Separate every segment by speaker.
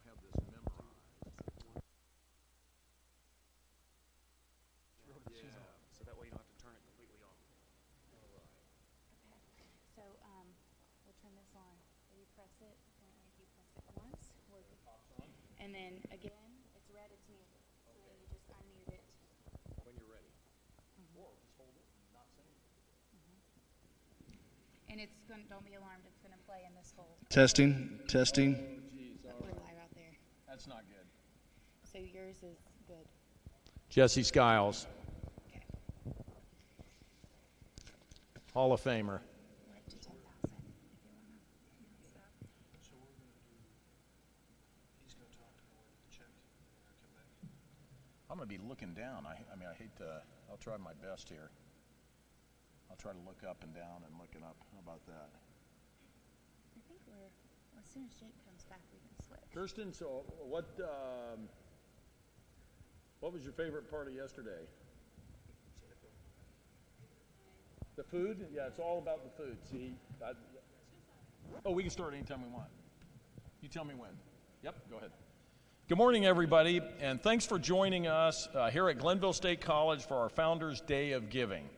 Speaker 1: have this memorized.
Speaker 2: So that way you don't have to turn it completely off.
Speaker 3: So we'll turn this on. So you press it. You press it once. And then again, it's red, it's muted. So then you just unmute it.
Speaker 1: When you're ready. Or just hold it and not say anything.
Speaker 3: And it's going to, don't be alarmed, it's going to play in this hold.
Speaker 4: Testing, testing.
Speaker 1: Oh, geez, all
Speaker 3: We're
Speaker 1: right.
Speaker 3: live out there.
Speaker 1: That's not good.
Speaker 3: So yours is good.
Speaker 1: Jesse Skiles,
Speaker 3: Okay.
Speaker 1: Hall of Famer.
Speaker 3: We're up to 10,000 if you want to stop.
Speaker 4: So we're going to do, he's going to talk and we're going to check and we're going to come back.
Speaker 1: I'm going to be looking down. I mean, I hate to, I'll try my best here. I'll try to look up and down and looking up. How about that?
Speaker 3: I think we're, well, as soon as Jake comes back, we can switch.
Speaker 1: Kirsten, so what was your favorite part of yesterday? The food? Yeah, it's all about the food. See, we can start anytime we want. You tell me when. Yep, go ahead. Good morning, everybody, and thanks for joining us here at Glenville State College for our Founders Day of Giving.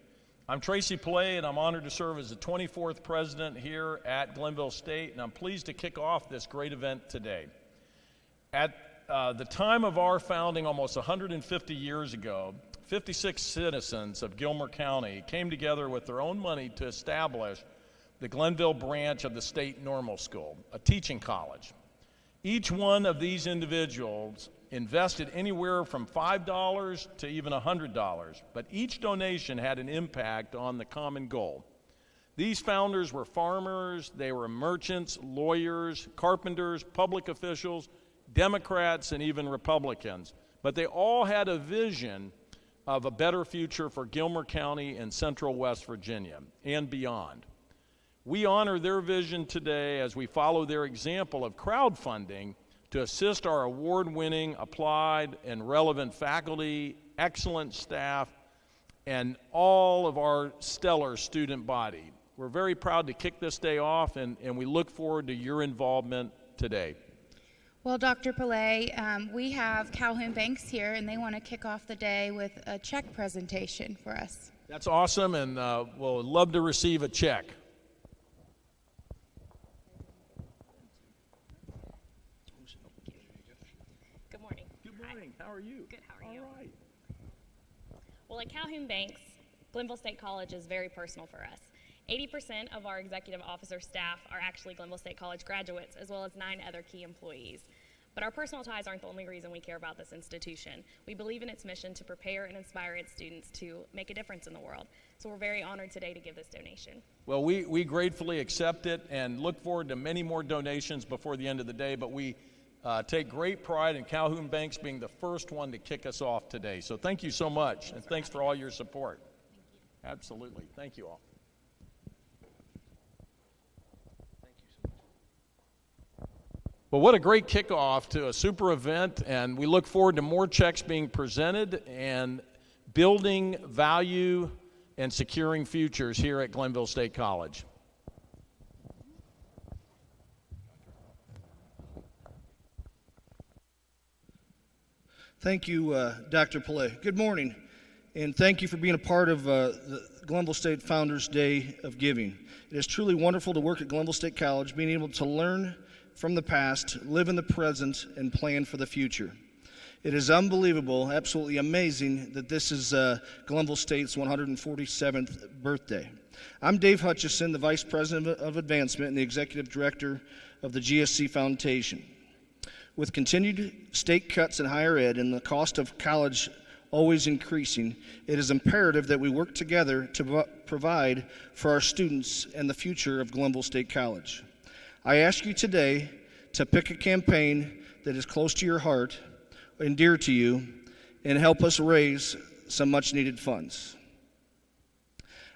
Speaker 1: I'm Tracy Pillay, and I'm honored to serve as the 24th president here at Glenville State, and I'm pleased to kick off this great event today. At the time of our founding almost 150 years ago, 56 citizens of Gilmer County came together with their own money to establish the Glenville branch of the State Normal School, a teaching college. Each one of these individuals invested anywhere from $5 to even $100, but each donation had an impact on the common goal. These founders were farmers, they were merchants, lawyers, carpenters, public officials, Democrats, and even Republicans. But they all had a vision of a better future for Gilmer County and Central West Virginia and beyond. We honor their vision today as we follow their example of crowdfunding to assist our award-winning, applied, and relevant faculty, excellent staff, and all of our stellar student body. We're very proud to kick this day off, and we look forward to your involvement today.
Speaker 3: Well, Dr. Pillay, we have Calhoun Banks here, and they want to kick off the day with a check presentation for us.
Speaker 1: That's awesome, and we'll love to receive a check.
Speaker 5: Good morning.
Speaker 1: Good morning. How are you?
Speaker 5: Good. How are you?
Speaker 1: All right.
Speaker 5: Well, at Calhoun Banks, Glenville State College is very personal for us. 80% of our executive officer staff are actually Glenville State College graduates, as well as 9 other key employees. But our personal ties aren't the only reason we care about this institution. We believe in its mission to prepare and inspire its students to make a difference in the world. So we're very honored today to give this donation.
Speaker 1: Well, we gratefully accept it and look forward to many more donations before the end of the day, but we take great pride in Calhoun Banks being the first one to kick us off today. So thank you so much, and thanks for all your support.
Speaker 5: Thank you.
Speaker 1: Absolutely. Thank you all. Well, what a great kickoff to a super event, and we look forward to more checks being presented and building value and securing futures here at Glenville State College.
Speaker 4: Thank you, Dr. Pillay. Good morning, and thank you for being a part of the Glenville State Founders Day of Giving. It is truly wonderful to work at Glenville State College, being able to learn from the past, live in the present, and plan for the future. It is unbelievable, absolutely amazing that this is Glenville State's 147th birthday. I'm Dave Hutchison, the Vice President of Advancement and the Executive Director of the GSC Foundation. With continued state cuts in higher ed and the cost of college always increasing, it is imperative that we work together to provide for our students and the future of Glenville State College. I ask you today to pick a campaign that is close to your heart and dear to you and help us raise some much-needed funds.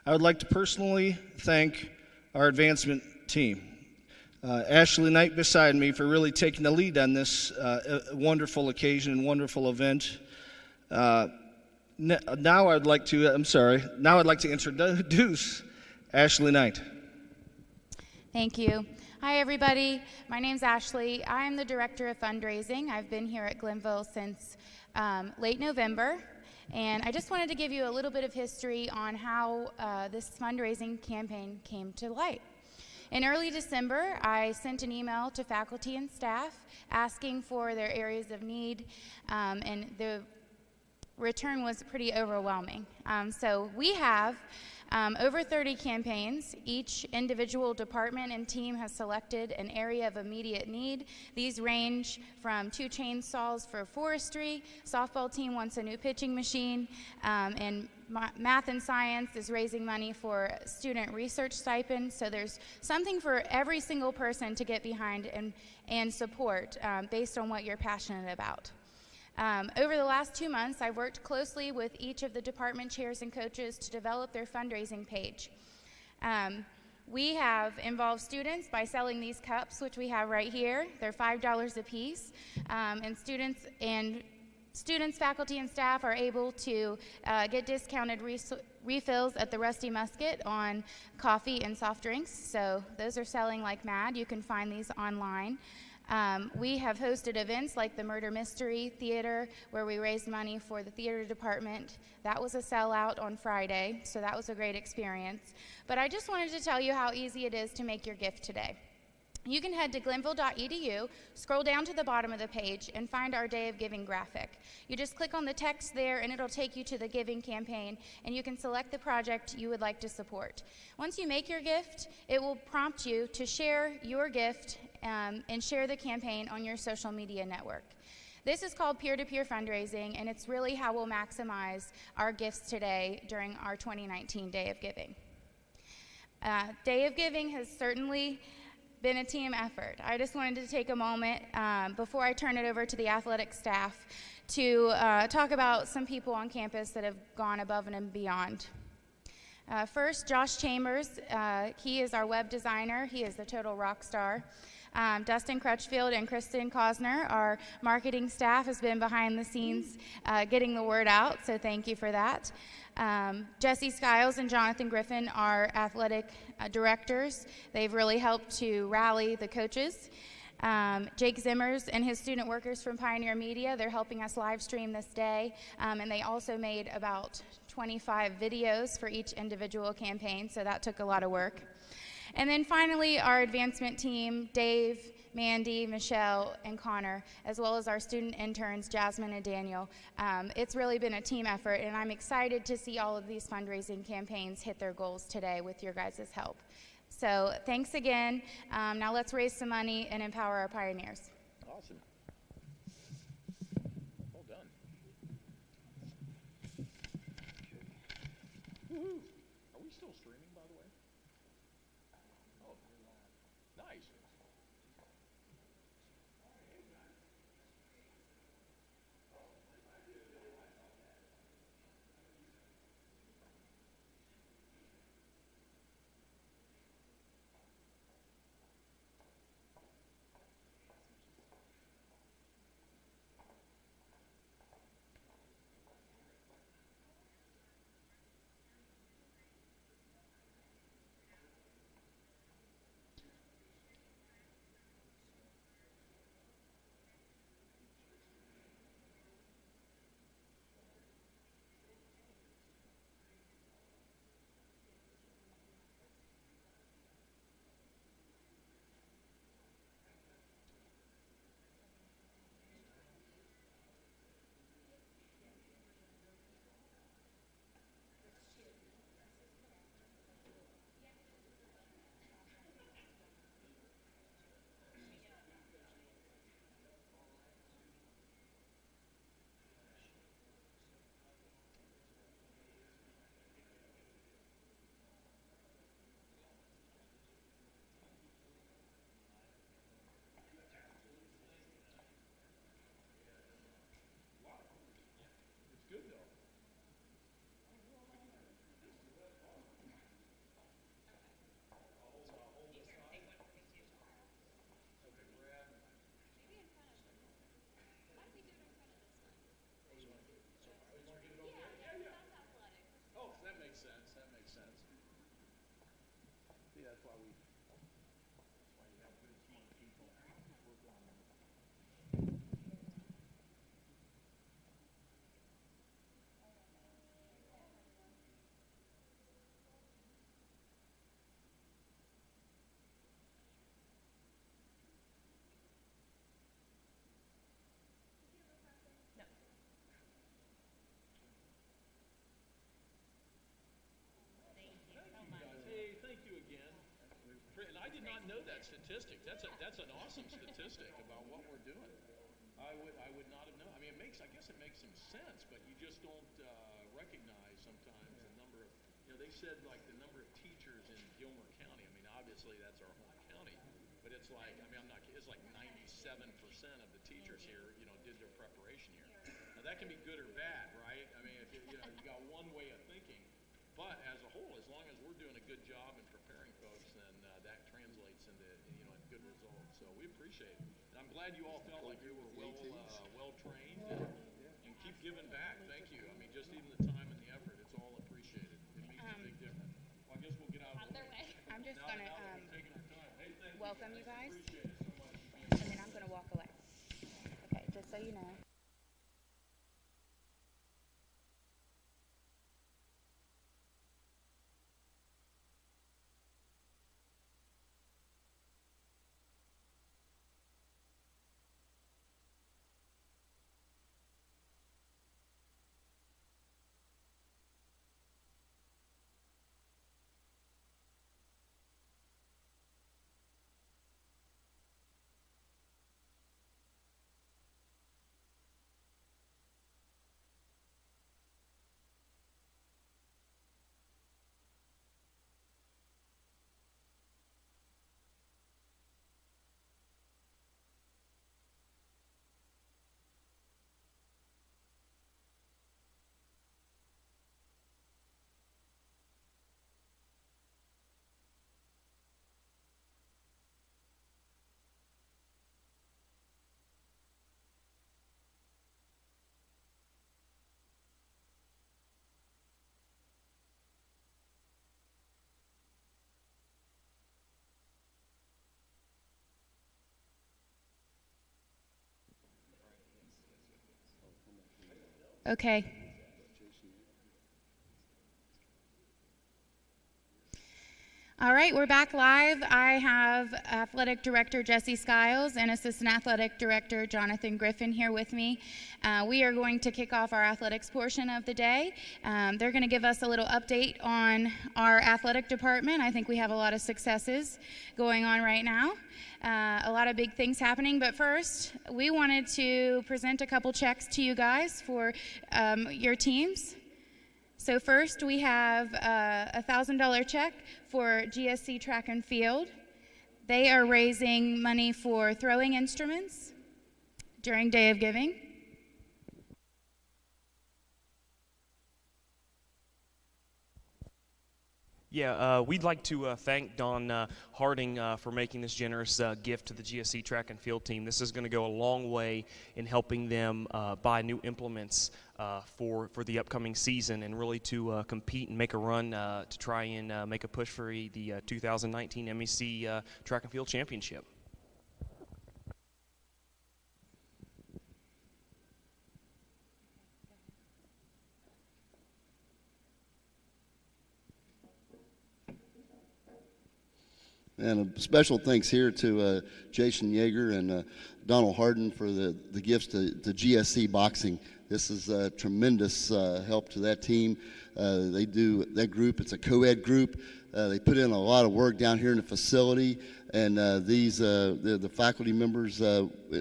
Speaker 4: I would like to personally thank our advancement team. Ashley Knight beside me for really taking the lead on this wonderful occasion and wonderful event. Now I'd like to introduce Ashley Knight.
Speaker 3: Thank you. Hi, everybody. My name's Ashley. I am the Director of Fundraising. I've been here at Glenville since late November, and I just wanted to give you a little bit of history on how this fundraising campaign came to light. In early December, I sent an email to faculty and staff asking for their areas of need, and the return was pretty overwhelming. So we have over 30 campaigns. Each individual department and team has selected an area of immediate need. These range from 2 chainsaws for forestry, softball team wants a new pitching machine, and math and science is raising money for student research stipend. So there's something for every single person to get behind and support based on what you're passionate about. Over the last 2 months, I've worked closely with each of the department chairs and coaches to develop their fundraising page. We have involved students by selling these cups, which we have right here. They're $5 a piece, and students, faculty, and staff are able to get discounted refills at the Rusty Musket on coffee and soft drinks. So those are selling like mad. You can find these online. We have hosted events like the Murder Mystery Theater, where we raised money for the theater department. That was a sellout on Friday, so that was a great experience. But I just wanted to tell you how easy it is to make your gift today. You can head to glenville.edu, scroll down to the bottom of the page, and find our Day of Giving graphic. You just click on the text there, and it'll take you to the giving campaign, and you can select the project you would like to support. Once you make your gift, it will prompt you to share your gift and share the campaign on your social media network. This is called peer-to-peer fundraising, and it's really how we'll maximize our gifts today during our 2019 Day of Giving. Day of Giving has certainly been a team effort. I just wanted to take a moment before I turn it over to the athletic staff to talk about some people on campus that have gone above and beyond. First, Josh Chambers. He is our web designer. He is a total rock star. Dustin Crutchfield and Kristen Cosner, our marketing staff, has been behind the scenes getting the word out, so thank you for that. Jesse Skiles and Jonathan Griffin are athletic directors. They've really helped to rally the coaches. Jake Zimmers and his student workers from Pioneer Media, they're helping us live stream this day, and they also made about 25 videos for each individual campaign, so that took a lot of work. And then finally, our advancement team, Dave, Mandy, Michelle, and Connor, as well as our student interns, Jasmine and Daniel. It's really been a team effort, and I'm excited to see all of these fundraising campaigns hit their goals today with your guys' help. So thanks again. Now let's raise some money and empower our pioneers.
Speaker 1: Awesome. Well done. Woohoo. Are we still streaming, by the way? Oh, nice. That makes sense. See, that's why you have know that statistic. That's an awesome statistic about what we're doing. I would not have known. I mean, I guess it makes some sense, but you just don't recognize sometimes the number of, they said like the number of teachers in Gilmer County. I mean, obviously that's our home county, but it's like, I mean, I'm not kidding, it's like 97% of the teachers here, did their preparation here. Now that can be good or bad, right? I mean, if you got one way of thinking, but as a whole, as long as we're doing a good job in preparing folks, then that translates into good results. So we appreciate it. And I'm glad you all felt like you were well trained and keep giving back. Thank you. I mean, just even the time and the effort, it's all appreciated. It makes a big difference. Well, I guess we'll get out of their way.
Speaker 3: I'm just going to welcome you guys,
Speaker 1: Appreciate it so much.
Speaker 3: and then I'm going to walk away. Okay, just so you know. Okay. All right, we're back live. I have Athletic Director Jesse Skiles and Assistant Athletic Director Jonathan Griffin here with me. We are going to kick off our athletics portion of the day. They're going to give us a little update on our athletic department. I think we have a lot of successes going on right now. A lot of big things happening, but first, we wanted to present a couple checks to you guys for your teams. So first, we have a $1,000 check for GSC Track and Field. They are raising money for throwing instruments during Day of Giving.
Speaker 2: Yeah, we'd like to thank Don Harding for making this generous gift to the GSC Track and Field team. This is going to go a long way in helping them buy new implements for the upcoming season and really to compete and make a run to try and make a push for the 2019 MEC Track and Field Championship.
Speaker 6: And a special thanks here to Jason Yeager and Donald Harden for the gifts to GSC Boxing. This is a tremendous help to that team. They do that group. It's a co-ed group. They put in a lot of work down here in the facility, and the faculty members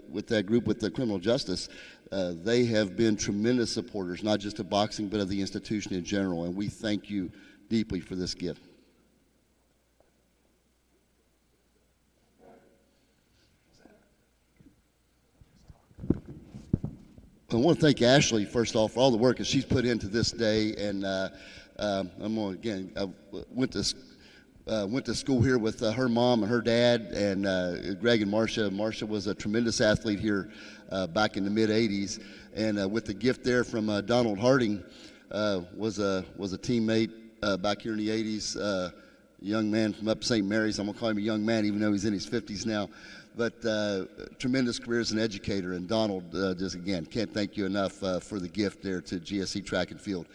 Speaker 6: with that group with the criminal justice, they have been tremendous supporters, not just of boxing but of the institution in general. And we thank you deeply for this gift. I want to thank Ashley, first off, for all the work that she's put into this day. And I'm going again. I went to school here with her mom and her dad, and Greg and Marcia. Marcia was a tremendous athlete here back in the mid '80s, and with the gift there from Donald Harding, was a teammate back here in the '80s. Young man from up St. Mary's. I'm gonna call him a young man, even though he's in his 50s now. But tremendous career as an educator, and Donald, just again, can't thank you enough for the gift there to GSC Track and Field.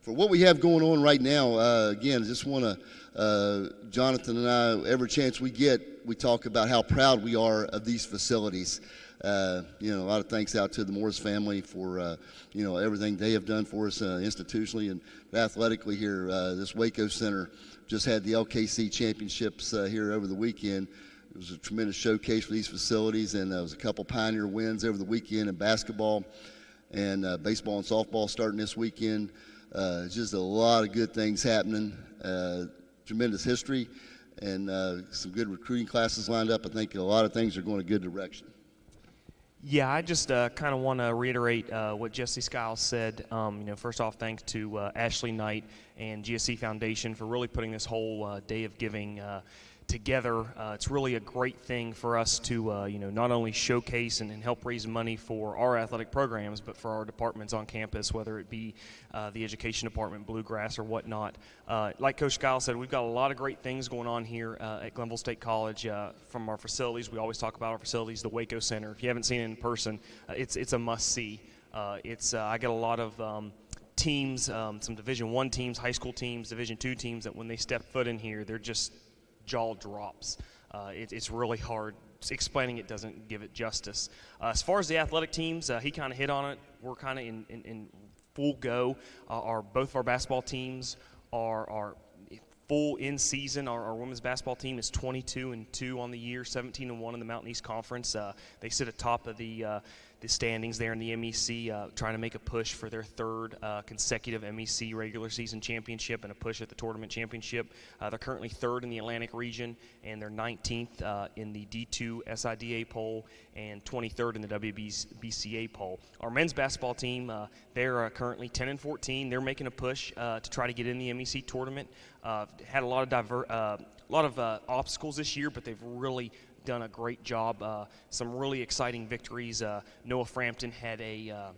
Speaker 6: for what we have going on right now, again, I just want to, Jonathan and I, every chance we get, we talk about how proud we are of these facilities. A lot of thanks out to the Morris family for, everything they have done for us institutionally and athletically here. This Waco Center just had the LKC championships here over the weekend. It was a tremendous showcase for these facilities, and there was a couple Pioneer wins over the weekend in basketball and baseball and softball starting this weekend. Just a lot of good things happening, tremendous history, and some good recruiting classes lined up. I think a lot of things are going a good direction.
Speaker 2: Yeah, I just kind of want to reiterate what Jesse Skiles said. First off, thanks to Ashley Knight and GSC Foundation for really putting this whole Day of Giving together. It's really a great thing for us to, not only showcase and help raise money for our athletic programs, but for our departments on campus, whether it be the education department, Bluegrass, or whatnot. Like Coach Skiles said, we've got a lot of great things going on here at Glenville State College. From our facilities, we always talk about our facilities, the Waco Center. If you haven't seen it in person, it's a must-see. I get a lot of teams, some Division I teams, high school teams, Division II teams, that when they step foot in here, they're just jaw drops. It's really hard. Explaining it doesn't give it justice. As far as the athletic teams, he kind of hit on it. We're kind of in full go. Both of our basketball teams are full in season. Our women's basketball team is 22-2 on the year, 17-1 in the Mountain East Conference. They sit atop of the standings there in the MEC, trying to make a push for their third consecutive MEC regular season championship and a push at the tournament championship. They're currently third in the Atlantic region, and they're 19th in the D2 SIDA poll and 23rd in the WBCA poll. Our men's basketball team, they're currently 10-14. They're making a push to try to get in the MEC tournament. Had a lot of obstacles this year, but they've really done a great job. Some really exciting victories. Noah Frampton had a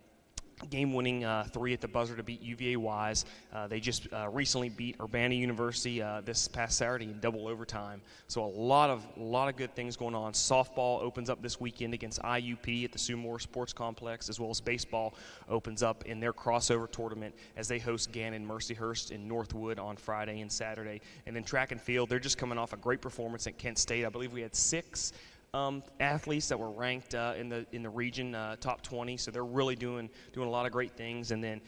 Speaker 2: game-winning 3 at the buzzer to beat UVA Wise. They just recently beat Urbana University this past Saturday in double overtime. So a lot of good things going on. Softball opens up this weekend against IUP at the Sue Moore Sports Complex, as well as baseball opens up in their crossover tournament as they host Gannon Mercyhurst in Northwood on Friday and Saturday. And then track and field, they're just coming off a great performance at Kent State. I believe we had 6 athletes that were ranked in the region top 20, so they're really doing a lot of great things. And then,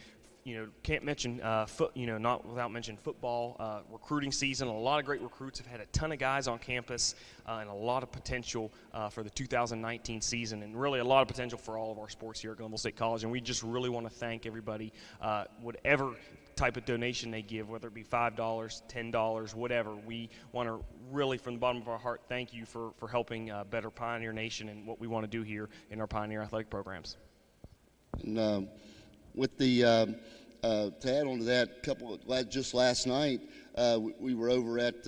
Speaker 2: can't mention not without mentioning football recruiting season. A lot of great recruits have had a ton of guys on campus and a lot of potential for the 2019 season, and really a lot of potential for all of our sports here at Glenville State College. And we just really want to thank everybody, whatever type of donation they give, whether it be $5, $10, whatever. We want to really, from the bottom of our heart, thank you for helping better Pioneer Nation and what we want to do here in our Pioneer athletic programs.
Speaker 6: And with the to add on to that, just last night we were over at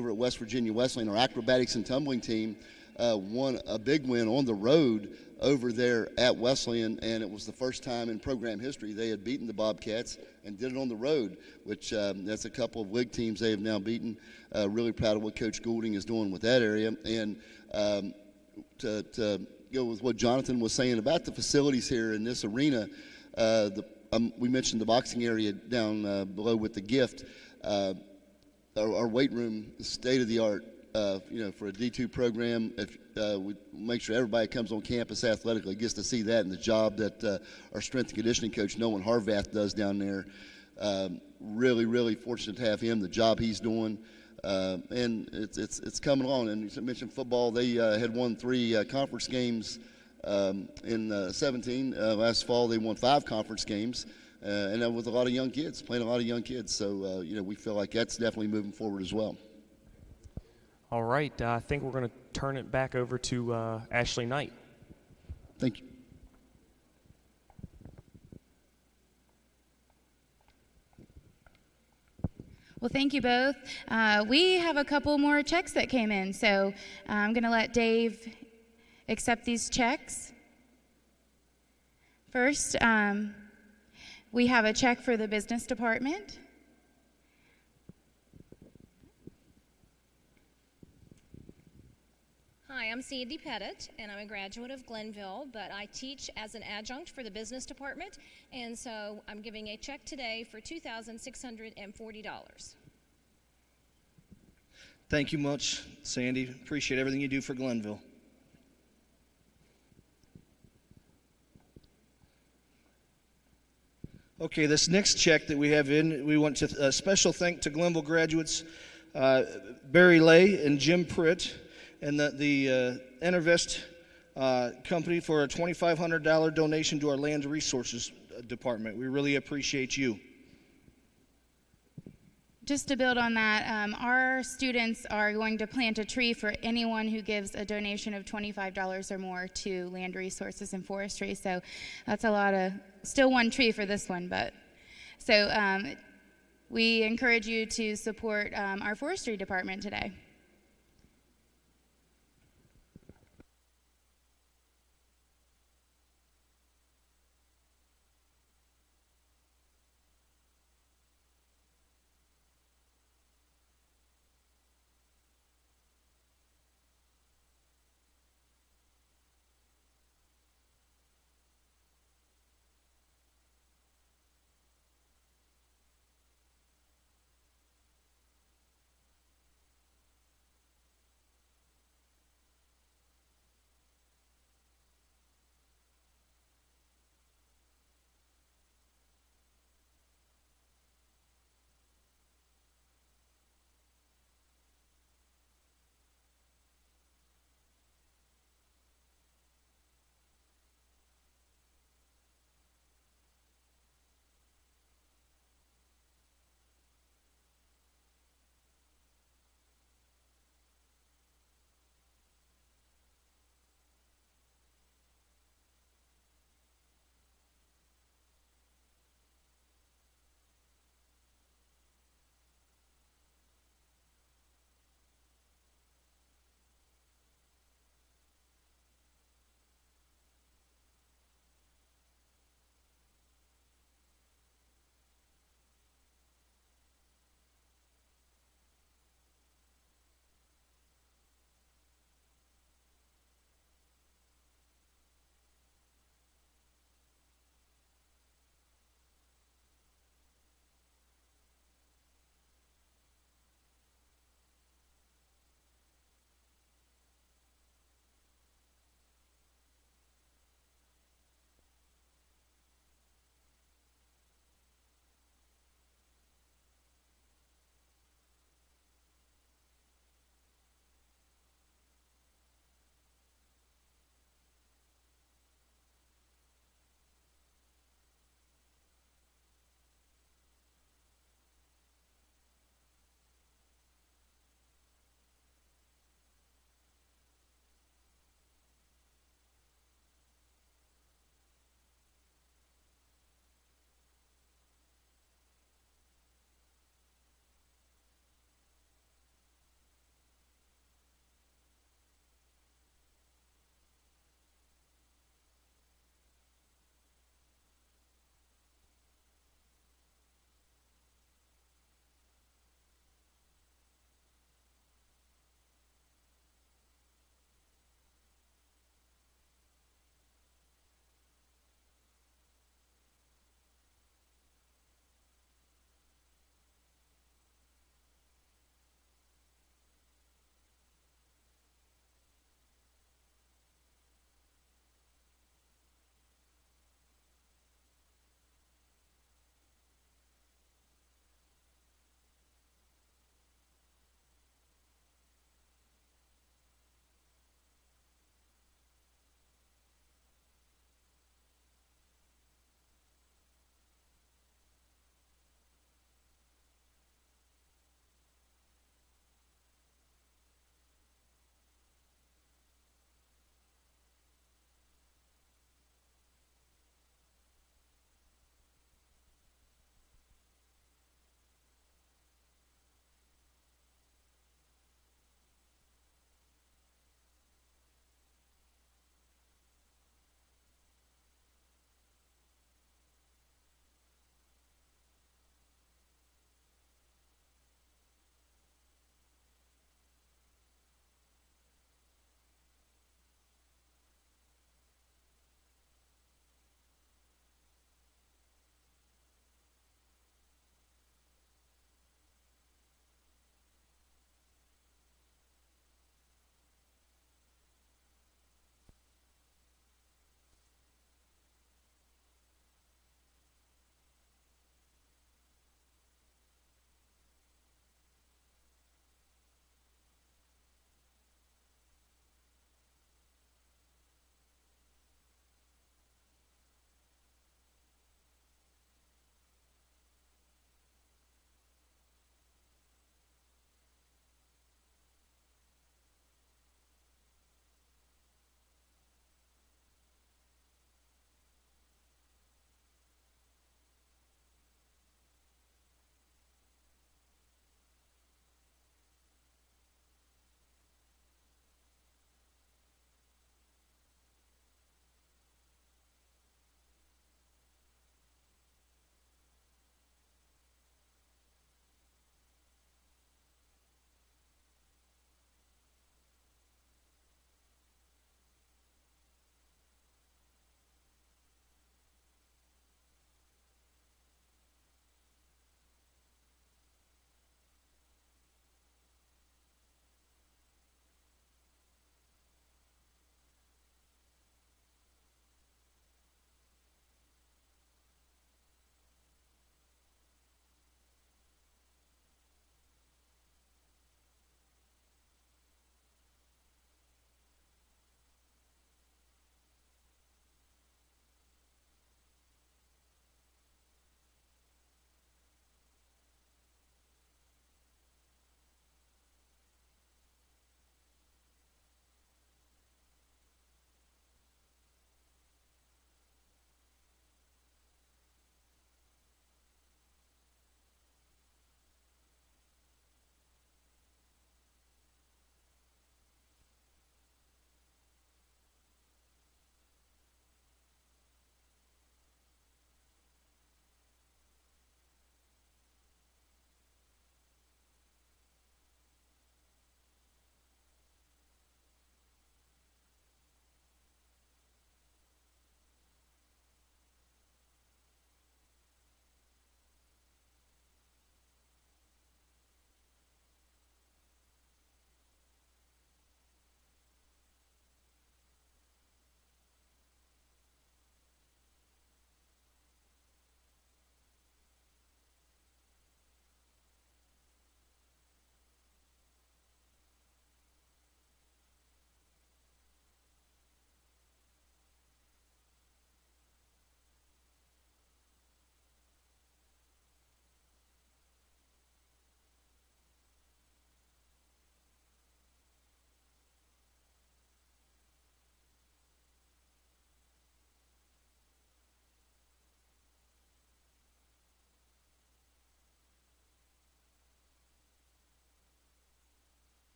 Speaker 6: West Virginia Wesleyan. Our acrobatics and tumbling team won a big win on the road over there at Wesleyan, and it was the first time in program history they had beaten the Bobcats and did it on the road, which that's a couple of league teams they have now beaten. Really proud of what Coach Goulding is doing with that area. And to go with what Jonathan was saying about the facilities here in this arena, we mentioned the boxing area down below with the gift. Our weight room is state-of-the-art. For a D2 program, if we make sure everybody comes on campus athletically gets to see that, and the job that our strength and conditioning coach Nolan Harvath does down there. Really, really fortunate to have him. The job he's doing, and it's coming along. And you mentioned football; they had won 3 conference games in 17. Last fall, they won 5 conference games, and with a lot of young kids, playing a lot of young kids. So we feel like that's definitely moving forward as well.
Speaker 2: All right, I think we're going to turn it back over to Ashley Knight.
Speaker 6: Thank you.
Speaker 3: Well, thank you both. We have a couple more checks that came in, so I'm going to let Dave accept these checks. First, we have a check for the business department.
Speaker 7: Hi, I'm Sandy Pettit, and I'm a graduate of Glenville, but I teach as an adjunct for the business department, and so I'm giving a check today for $2,640.
Speaker 4: Thank you much, Sandy. Appreciate everything you do for Glenville. Okay, this next check that we have in, we want to a special thank to Glenville graduates Barry Lay and Jim Pritt and the Enervest company for a $2,500 donation to our Land Resources Department. We really appreciate you.
Speaker 3: Just to build on that, our students are going to plant a tree for anyone who gives a donation of $25 or more to Land Resources and Forestry. So that's a lot of, still one tree for this one, but so we encourage you to support our forestry department today.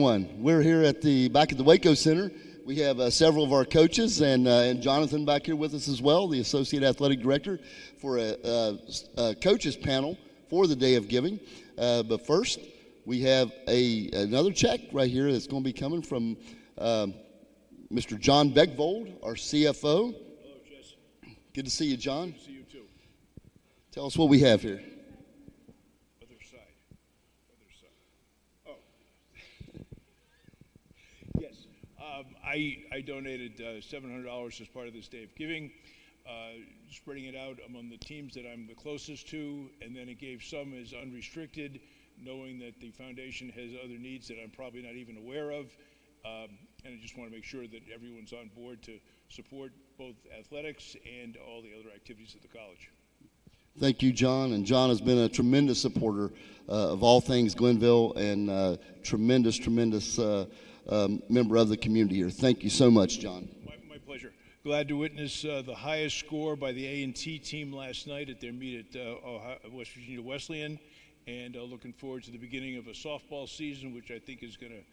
Speaker 6: We're here back at the Waco Center. We have several of our coaches and Jonathan back here with us as well, the Associate Athletic Director, for a coaches panel for the Day of Giving. But first, we have another check right here that's going to be coming from Mr. John Beckvold, our CFO.
Speaker 8: Hello, Jess.
Speaker 6: Good to see you, John.
Speaker 8: Good to see you too.
Speaker 6: Tell us what we have here.
Speaker 8: Other side. Oh. Yes. I donated $700 as part of this Day of Giving, spreading it out among the teams that I'm the closest to, and then it gave some as unrestricted, knowing that the foundation has other needs that I'm probably not even aware of. And I just want to make sure that everyone's on board to support both athletics and all the other activities at the college.
Speaker 6: Thank you, John. And John has been a tremendous supporter of all things Glenville and tremendous member of the community here. Thank you so much, John.
Speaker 8: My pleasure. Glad to witness the highest score by the A&T team last night at their meet at West Virginia Wesleyan, and looking forward to the beginning of a softball season, which I think is going to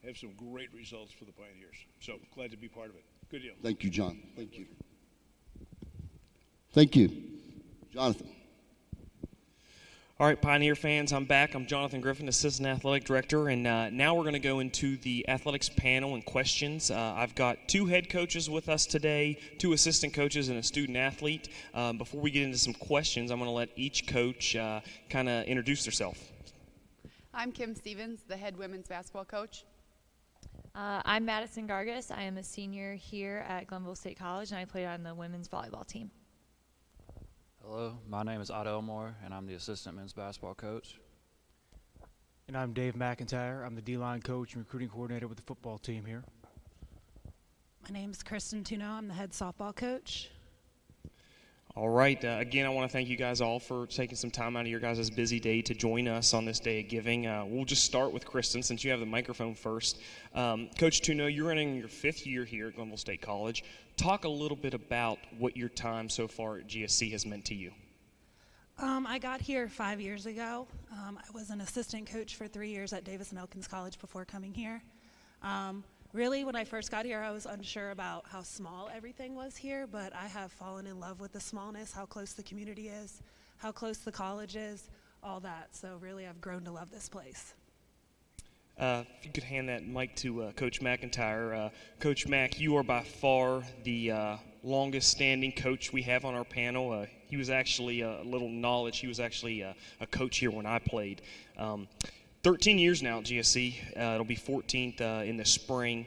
Speaker 8: have some great results for the Pioneers. So glad to be part of it. Good deal.
Speaker 6: Thank you, John. Thank you. Thank you. Jonathan.
Speaker 2: All right, Pioneer fans, I'm back. I'm Jonathan Griffin, Assistant Athletic Director, and now we're going to go into the athletics panel and questions. I've got 2 head coaches with us today, 2 assistant coaches, and a student athlete. Before we get into some questions, I'm going to let each coach kind of introduce themselves.
Speaker 9: I'm Kim Stevens, the head women's basketball coach.
Speaker 10: I'm Madison Gargis. I am a senior here at Glenville State College, and I played on the women's volleyball team.
Speaker 11: Hello, my name is Otto Elmore, and I'm the assistant men's basketball coach.
Speaker 12: And I'm Dave McIntyre. I'm the D-line coach and recruiting coordinator with the football team here.
Speaker 13: My name is Kristen Tuno. I'm the head softball coach.
Speaker 2: All right. Again, I want to thank you guys all for taking some time out of your guys' busy day to join us on this Day of Giving. We'll just start with Kristen, since you have the microphone first. Coach Tuno, you're running your 5th year here at Glenville State College. Talk a little bit about what your time so far at GSC has meant to you.
Speaker 13: I got here 5 years ago. I was an assistant coach for 3 years at Davis and Elkins College before coming here. Really, when I first got here, I was unsure about how small everything was here, but I have fallen in love with the smallness, how close the community is, how close the college is, all that. So really, I've grown to love this place.
Speaker 2: If you could hand that mic to Coach McIntyre. Coach Mack, you are by far the longest standing coach we have on our panel. He was actually, a little knowledge, he was actually a coach here when I played. 13 years now at GSC. It'll be 14th in the spring.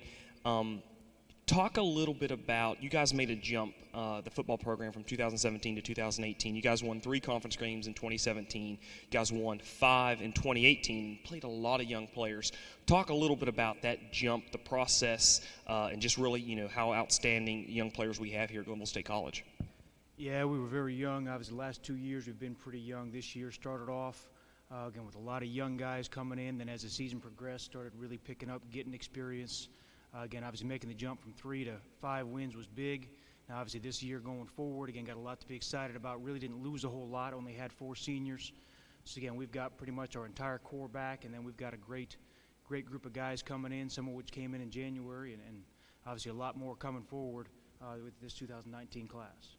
Speaker 2: Talk a little bit about, you guys made a jump, the football program from 2017 to 2018. You guys won 3 conference games in 2017. You guys won 5 in 2018. Played a lot of young players. Talk a little bit about that jump, the process, and just really, how outstanding young players we have here at Glenville State College.
Speaker 12: Yeah, we were very young. Obviously, the last 2 years we've been pretty young. This year started off again with a lot of young guys coming in. Then as the season progressed, started really picking up, getting experience. Again, obviously making the jump from 3 to 5 wins was big. Now, obviously this year going forward, again, got a lot to be excited about. Really didn't lose a whole lot, only had 4 seniors. So again, we've got pretty much our entire core back, and then we've got a great group of guys coming in, some of which came in January, and obviously a lot more coming forward with this 2019 class.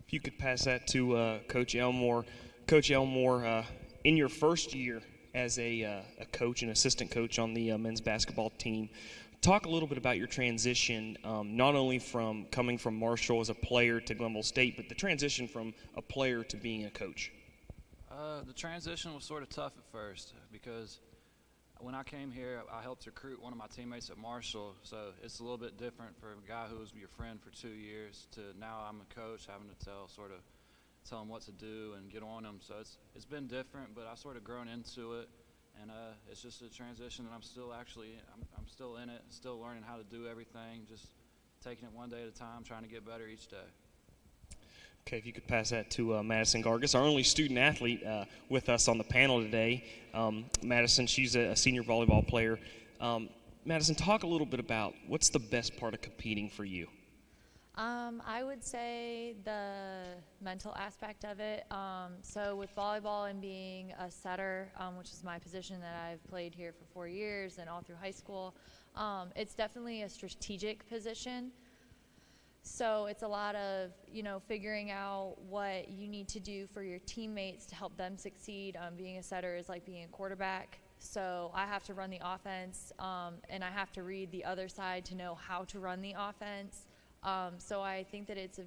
Speaker 2: If you could pass that to Coach Elmore. Coach Elmore, in your first year as a coach and assistant coach on the men's basketball team, talk a little bit about your transition, not only from coming from Marshall as a player to Glenville State, but the transition from a player to being a coach.
Speaker 11: The transition was sort of tough at first because when I came here, I helped recruit one of my teammates at Marshall, so it's a little bit different for a guy who was your friend for 2 years to now I'm a coach having to tell him what to do and get on him. So it's been different, but I've sort of grown into it. And it's just a transition, and I'm still in it, still learning how to do everything, just taking it one day at a time, trying to get better each day.
Speaker 2: Okay, if you could pass that to Madison Gargis, our only student athlete with us on the panel today. Madison, she's a senior volleyball player. Madison, talk a little bit about what's the best part of competing for you?
Speaker 10: I would say the mental aspect of it. So with volleyball and being a setter, which is my position that I've played here for 4 years and all through high school, it's definitely a strategic position. So it's a lot of, figuring out what you need to do for your teammates to help them succeed. Being a setter is like being a quarterback. So I have to run the offense, and I have to read the other side to know how to run the offense. So I think that it's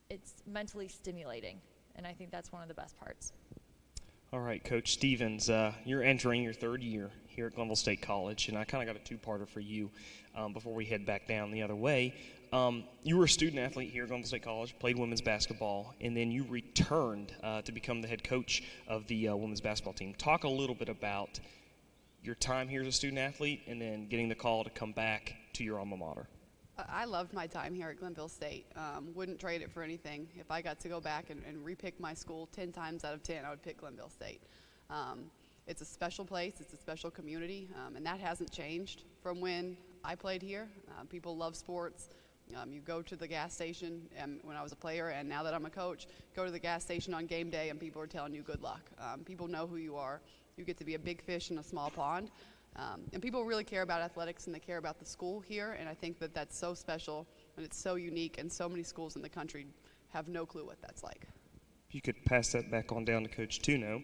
Speaker 10: it's mentally stimulating, and I think that's one of the best parts.
Speaker 2: All right, Coach Stevens, you're entering your 3rd year here at Glenville State College, and I kind of got a two-parter for you before we head back down the other way. You were a student athlete here at Glenville State College, played women's basketball, and then you returned to become the head coach of the women's basketball team. Talk a little bit about your time here as a student athlete and then getting the call to come back to your alma mater.
Speaker 9: I loved my time here at Glenville State. Wouldn't trade it for anything. If I got to go back and repick my school 10 times out of 10, I would pick Glenville State. It's a special place. It's a special community, and that hasn't changed from when I played here. People love sports. You go to the gas station, and when I was a player, and now that I'm a coach, go to the gas station on game day, and people are telling you good luck. People know who you are. You get to be a big fish in a small pond. And people really care about athletics, and they care about the school here, and I think that that's so special, and it's so unique, and so many schools in the country have no clue what that's like.
Speaker 2: If you could pass that back on down to Coach Tuno.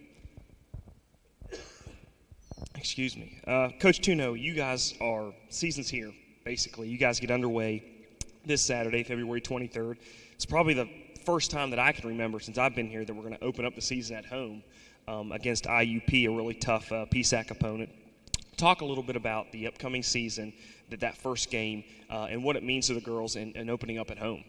Speaker 2: Excuse me. Coach Tuno, you guys are seasons here, basically. You guys get underway this Saturday, February 23rd. It's probably the first time that I can remember since I've been here that we're going to open up the season at home against IUP, a really tough PSAC opponent. Talk a little bit about the upcoming season, that first game, and what it means to the girls and opening up at home.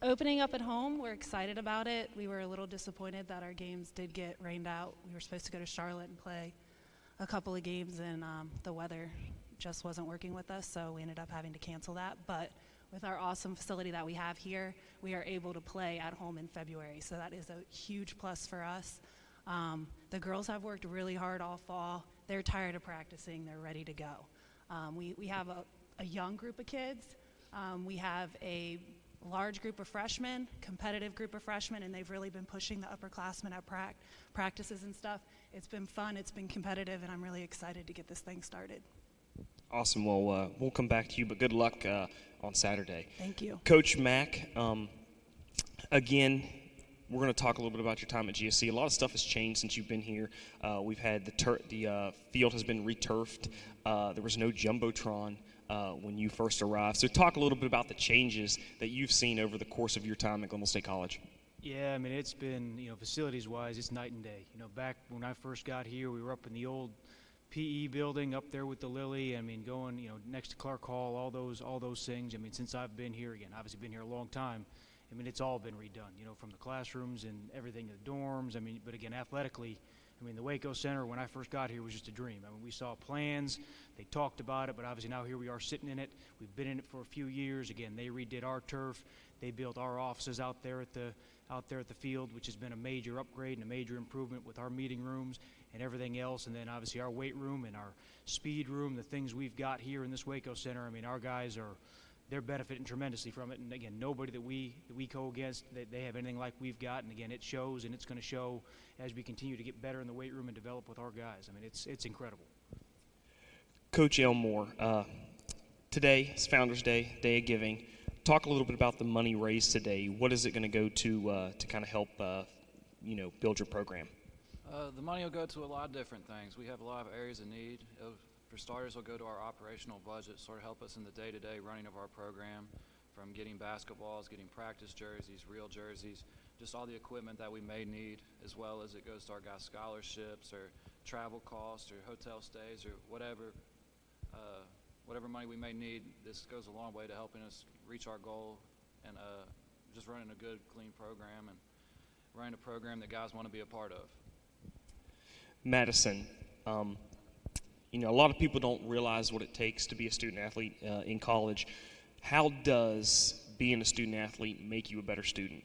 Speaker 13: Opening up at home, we're excited about it. We were a little disappointed that our games did get rained out. We were supposed to go to Charlotte and play a couple of games, and the weather just wasn't working with us, so we ended up having to cancel that. But with our awesome facility that we have here, we are able to play at home in February, so that is a huge plus for us. The girls have worked really hard all fall. They're tired of practicing. They're ready to go. We have a young group of kids. We have a large group of freshmen, competitive group of freshmen, and they've really been pushing the upperclassmen at practices and stuff. It's been fun. It's been competitive, and I'm really excited to get this thing started.
Speaker 2: Awesome. Well, we'll come back to you, but good luck on Saturday.
Speaker 13: Thank you.
Speaker 2: Coach Mack, again, we're going to talk a little bit about your time at GSC. A lot of stuff has changed since you've been here. We've had the field has been returfed. There was no Jumbotron when you first arrived. So talk a little bit about the changes that you've seen over the course of your time at Glenville State College.
Speaker 12: Yeah, I mean, it's been, facilities-wise, it's night and day. Back when I first got here, we were up in the old PE building up there with the Lily. I mean, going, next to Clark Hall, all those things. I mean, since I've been here, again, obviously been here a long time, I mean, it's all been redone, from the classrooms and everything, the dorms. I mean, but again, athletically, I mean, the Waco Center, when I first got here, was just a dream. I mean, we saw plans, they talked about it, but obviously now here we are sitting in it. We've been in it for a few years. Again, they redid our turf. They built our offices out there at the field, which has been a major upgrade and a major improvement with our meeting rooms and everything else. And then obviously our weight room and our speed room, the things we've got here in this Waco Center. I mean, our guys they're benefiting tremendously from it. And again, nobody that we go against, they have anything like we've got. And again, it shows, and it's going to show as we continue to get better in the weight room and develop with our guys. I mean, it's incredible.
Speaker 2: Coach Elmore, today is Founders Day, Day of Giving. Talk a little bit about the money raised today. What is it going to go to kind of help, build your program?
Speaker 11: The money will go to a lot of different things. We have a lot of areas of need. For starters, it'll go to our operational budget, sort of help us in the day-to-day running of our program, from getting basketballs, getting practice jerseys, real jerseys, just all the equipment that we may need, as well as it goes to our guys' scholarships or travel costs or hotel stays or whatever money we may need. This goes a long way to helping us reach our goal and just running a good, clean program and running a program that guys want to be a part of.
Speaker 2: Madison, a lot of people don't realize what it takes to be a student athlete in college. How does being a student athlete make you a better student?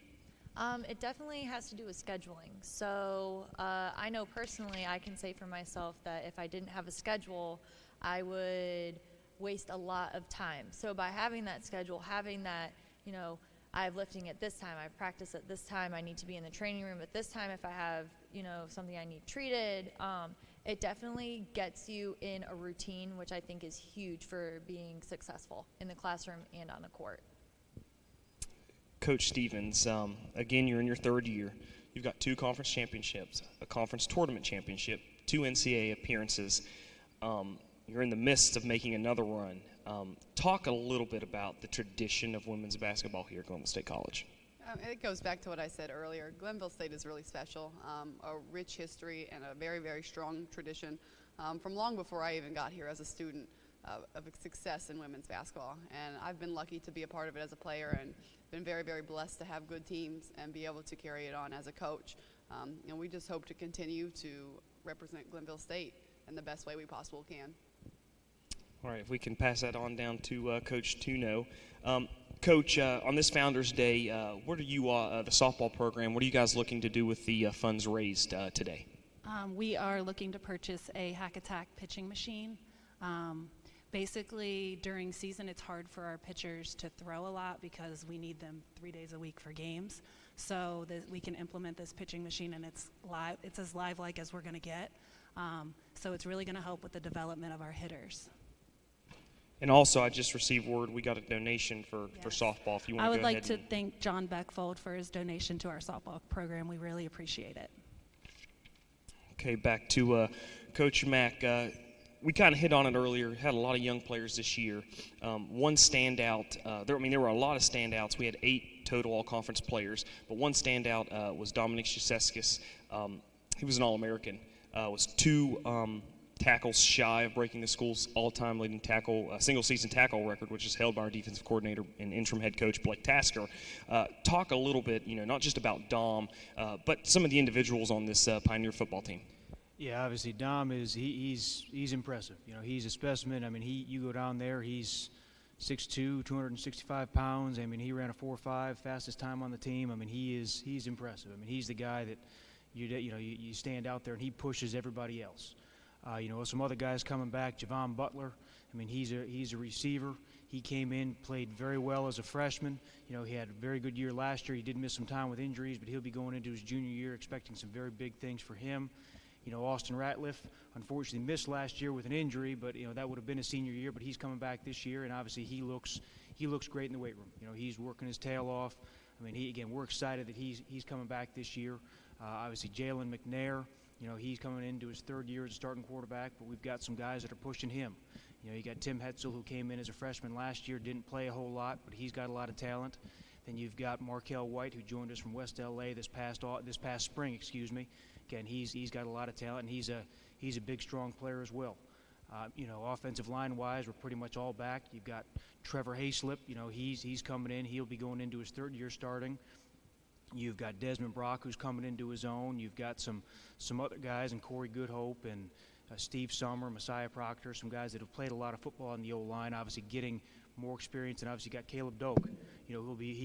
Speaker 10: It definitely has to do with scheduling. So I know personally I can say for myself that if I didn't have a schedule, I would waste a lot of time. So by having that schedule, having that, you know, I have lifting at this time, I have practice at this time, I need to be in the training room at this time if I have, you know, something I need treated, it definitely gets you in a routine, which I think is huge for being successful in the classroom and on the court.
Speaker 2: Coach Stevens, again, you're in your third year. You've got 2 conference championships, a conference tournament championship, 2 NCAA appearances. You're in the midst of making another run. Talk a little bit about the tradition of women's basketball here at Glenville State College.
Speaker 9: It goes back to what I said earlier. Glenville State is really special, a rich history and a very, very strong tradition from long before I even got here as a student of success in women's basketball. And I've been lucky to be a part of it as a player and been very, very blessed to have good teams and be able to carry it on as a coach. And we just hope to continue to represent Glenville State in the best way we possibly can.
Speaker 2: All right, if we can pass that on down to Coach Tuno. Coach, on this Founders Day, what are you, the softball program, what are you guys looking to do with the funds raised today?
Speaker 13: We are looking to purchase a Hack Attack pitching machine. Basically, during season, it's hard for our pitchers to throw a lot because we need them 3 days a week for games. So that we can implement this pitching machine, and it's live. It's as live-like as we're going to get. So it's really going to help with the development of our hitters.
Speaker 2: And also, I just received word we got a donation for softball. If you want
Speaker 13: I
Speaker 2: to
Speaker 13: would
Speaker 2: go
Speaker 13: like
Speaker 2: ahead
Speaker 13: to
Speaker 2: and
Speaker 13: thank John Beckfold for his donation to our softball program. We really appreciate it.
Speaker 2: Okay, back to Coach Mack. We kind of hit on it earlier. Had a lot of young players this year. One standout. There were a lot of standouts. We had 8 total all-conference players, but one standout was Dominic Shaseskis. He was an All-American. Was 2 tackles shy of breaking the school's all-time leading single-season tackle record, which is held by our defensive coordinator and interim head coach Blake Tasker. Talk a little bit, not just about Dom, but some of the individuals on this Pioneer football team.
Speaker 12: Yeah, obviously Dom is he's impressive. He's a specimen. You go down there, he's 6'2", 265 pounds. He ran a 4.5, fastest time on the team. He's impressive. He's the guy that you stand out there and he pushes everybody else. Some other guys coming back, Javon Butler. He's a receiver. He came in, played very well as a freshman. He had a very good year last year. He did miss some time with injuries, but he'll be going into his junior year expecting some very big things for him. Austin Ratliff, unfortunately, missed last year with an injury, but that would have been his senior year. But he's coming back this year, and obviously he looks great in the weight room. He's working his tail off. We're excited that he's coming back this year. Obviously, Jalen McNair. He's coming into his 3rd year as a starting quarterback, but we've got some guys that are pushing him. You got Tim Hetzel, who came in as a freshman last year, didn't play a whole lot, but he's got a lot of talent. Then you've got Markel White, who joined us from West LA this past spring. Again, he's got a lot of talent, and he's a big, strong player as well. Offensive line-wise, we're pretty much all back. You've got Trevor Hayslip. He's coming in. He'll be going into his 3rd year starting. You've got Desmond Brock, who's coming into his own. You've got some other guys, and Corey Goodhope and Steve Summer, Messiah Proctor, some guys that have played a lot of football on the O-line, obviously getting more experience. And obviously got Caleb Doak. He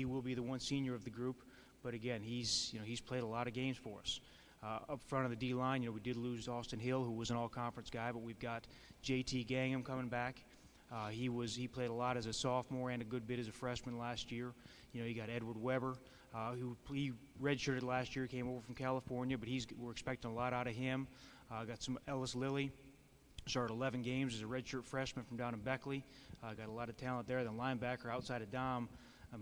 Speaker 12: will be the one senior of the group, but again, he's played a lot of games for us. Up front of the D-line, we did lose Austin Hill, who was an all-conference guy, but we've got J.T. Gangham coming back. He played a lot as a sophomore and a good bit as a freshman last year. You got Edward Weber, who he redshirted last year, came over from California, but we're expecting a lot out of him. Got some Ellis Lilly, started 11 games as a redshirt freshman from down in Beckley. Got a lot of talent there. Then linebacker outside of Dom,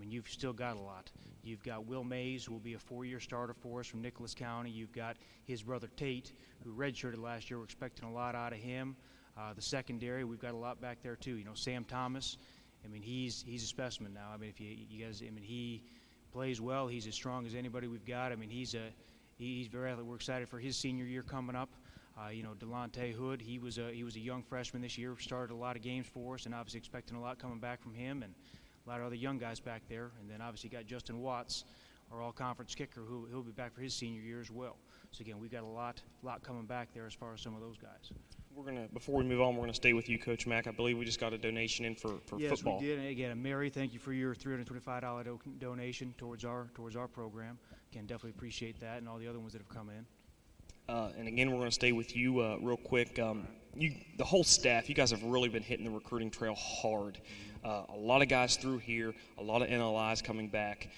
Speaker 12: you've still got a lot. You've got Will Mays, who will be a 4-year starter for us from Nicholas County. You've got his brother Tate, who redshirted last year. We're expecting a lot out of him. The secondary, we've got a lot back there too. Sam Thomas, he's a specimen now. He plays well. He's as strong as anybody we've got. He's very athletic. We're excited for his senior year coming up. Delonte Hood, he was a young freshman this year. Started a lot of games for us, and obviously expecting a lot coming back from him. And a lot of other young guys back there. And then obviously got Justin Watts, our all-conference kicker, he'll be back for his senior year as well. So again, we've got a lot coming back there as far as some of those guys.
Speaker 2: Before we move on, we're gonna stay with you, Coach Mack. I believe we just got a donation in for
Speaker 12: yes,
Speaker 2: football.
Speaker 12: Yes, we did. And again, Mary, thank you for your $325 donation towards our program. Again, definitely appreciate that, and all the other ones that have come in.
Speaker 2: And again, we're going to stay with you real quick. The whole staff, you guys have really been hitting the recruiting trail hard. A lot of guys through here, a lot of NLIs coming back.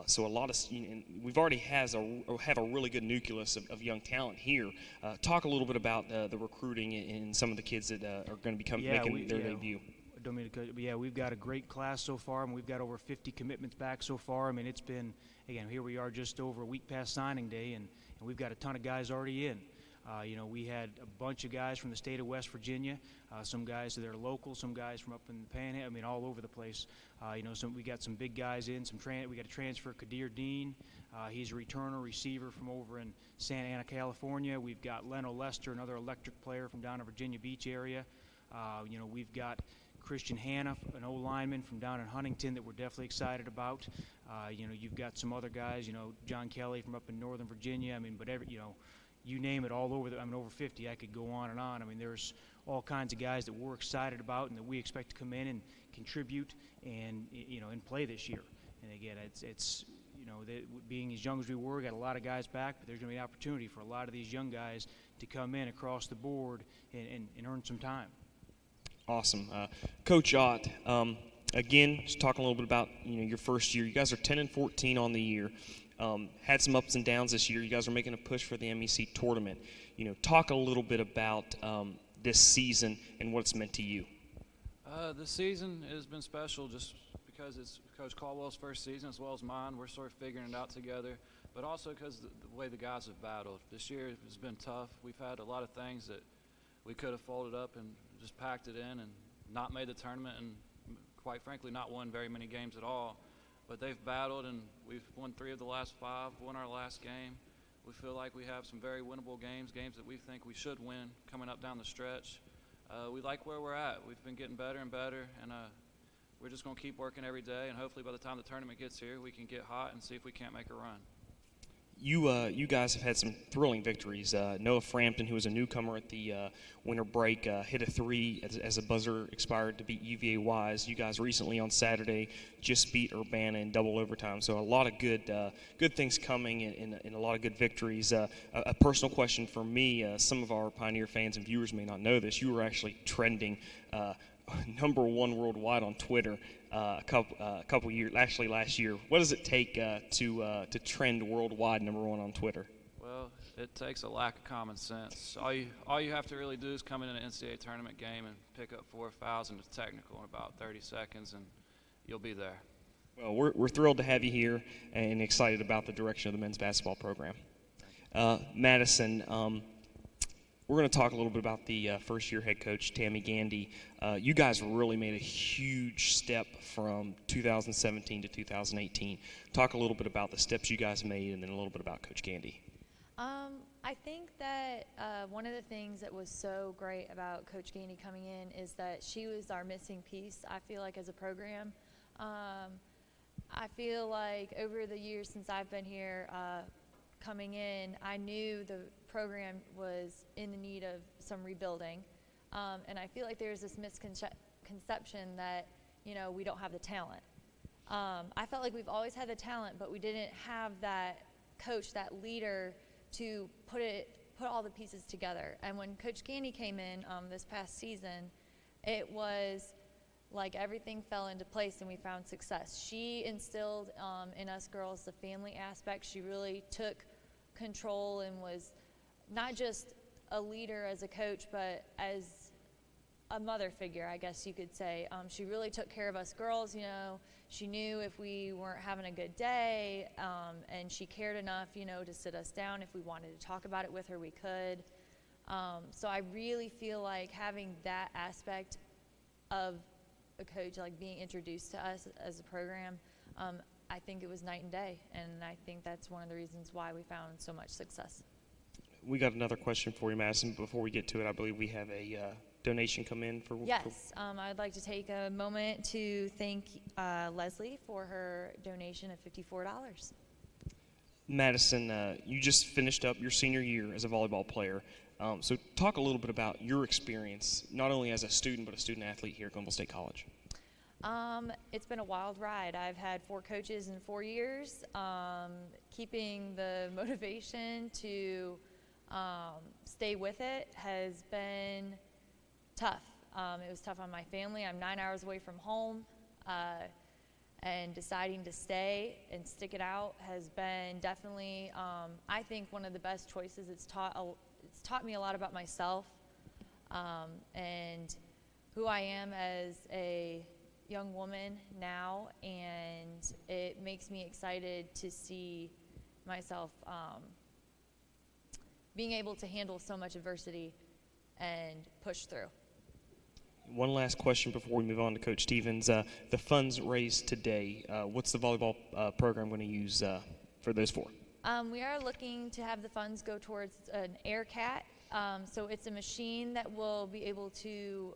Speaker 2: So a lot of, we've already have a really good nucleus of young talent here. Talk a little bit about the recruiting and some of the kids that are going to be making their debut.
Speaker 12: Don't mean to cut you, but yeah, we've got a great class so far, and we've got over 50 commitments back so far. I mean, it's been, again, here we are just over a week past signing day, and we've got a ton of guys already in. We had a bunch of guys from the state of West Virginia, some guys that are local, some guys from up in the Panhandle, I mean, all over the place. We got some big guys in, we got a transfer, Kadir Dean. He's a returner, receiver from over in Santa Ana, California. We've got Leno Lester, another electric player from down in Virginia Beach area. We've got Christian Hanna, an O-lineman from down in Huntington that we're definitely excited about. You've got some other guys, John Kelly from up in Northern Virginia. I mean, but you name it, all over. Over 50. I could go on and on. I mean, there's all kinds of guys that we're excited about and that we expect to come in and contribute and and play this year. And again, it's being as young as we were, got a lot of guys back, but there's going to be an opportunity for a lot of these young guys to come in across the board and earn some time.
Speaker 2: Awesome. Coach Ott, again, just talking a little bit about your first year. You guys are 10-14 on the year. Had some ups and downs this year. You guys are making a push for the MEC tournament. Talk a little bit about this season and what it's meant to you.
Speaker 11: This season has been special just because it's Coach Caldwell's first season as well as mine. We're sort of figuring it out together, but also because the way the guys have battled. This year has been tough. We've had a lot of things that we could have folded up and just packed it in and not made the tournament and, quite frankly, not won very many games at all. But they've battled, and we've won 3 of the last 5, won our last game. We feel like we have some very winnable games that we think we should win coming up down the stretch. We like where we're at. We've been getting better and better, and we're just going to keep working every day, and hopefully by the time the tournament gets here, we can get hot and see if we can't make a run.
Speaker 2: You guys have had some thrilling victories. Noah Frampton, who was a newcomer at the winter break, hit a 3 as a buzzer expired to beat UVA Wise. You guys recently on Saturday just beat Urbana in double overtime. So a lot of good things coming and a lot of good victories. A personal question for me, some of our Pioneer fans and viewers may not know this. You were actually trending #1 worldwide on Twitter a couple years, actually last year. What does it take to trend worldwide #1 on Twitter?
Speaker 11: Well, it takes a lack of common sense. All you have to really do is come in an NCAA tournament game and pick up 4 fouls and a technical in about 30 seconds, and you'll be there.
Speaker 2: Well, we're thrilled to have you here and excited about the direction of the men's basketball program. Madison, we're going to talk a little bit about the first-year head coach, Tammy Gandy. You guys really made a huge step from 2017 to 2018. Talk a little bit about the steps you guys made and then a little bit about Coach Gandy.
Speaker 10: I think that one of the things that was so great about Coach Gandy coming in is that she was our missing piece, I feel like, as a program. I feel like over the years since I've been here, coming in, I knew the program was in the need of some rebuilding, and I feel like there's this misconception that we don't have the talent. I felt like we've always had the talent, but we didn't have that coach, that leader, to put all the pieces together. And when Coach Gandy came in this past season, it was like everything fell into place and we found success. She instilled in us girls the family aspect. She really took control and was not just a leader as a coach, but as a mother figure, I guess you could say. She really took care of us girls. She knew if we weren't having a good day, and she cared enough, to sit us down. If we wanted to talk about it with her, we could. So I really feel like having that aspect of a coach, like being introduced to us as a program, I think it was night and day, and I think that's one of the reasons why we found so much success.
Speaker 2: We got another question for you, Madison. Before we get to it, I believe we have a donation come in for.
Speaker 10: Yes, I'd like to take a moment to thank Leslie for her donation of $54.
Speaker 2: Madison, you just finished up your senior year as a volleyball player. So talk a little bit about your experience, not only as a student, but a student athlete here at Glenville State College.
Speaker 10: It's been a wild ride. I've had 4 coaches in 4 years. Keeping the motivation to stay with it has been tough. It was tough on my family. I'm 9 hours away from home, and deciding to stay and stick it out has been definitely, I think, one of the best choices. It's taught me a lot about myself and who I am as a young woman now, and it makes me excited to see myself being able to handle so much adversity and push through.
Speaker 2: One last question before we move on to Coach Stevens. The funds raised today, what's the volleyball program going to use for those four?
Speaker 10: We are looking to have the funds go towards an AirCat. So it's a machine that will be able to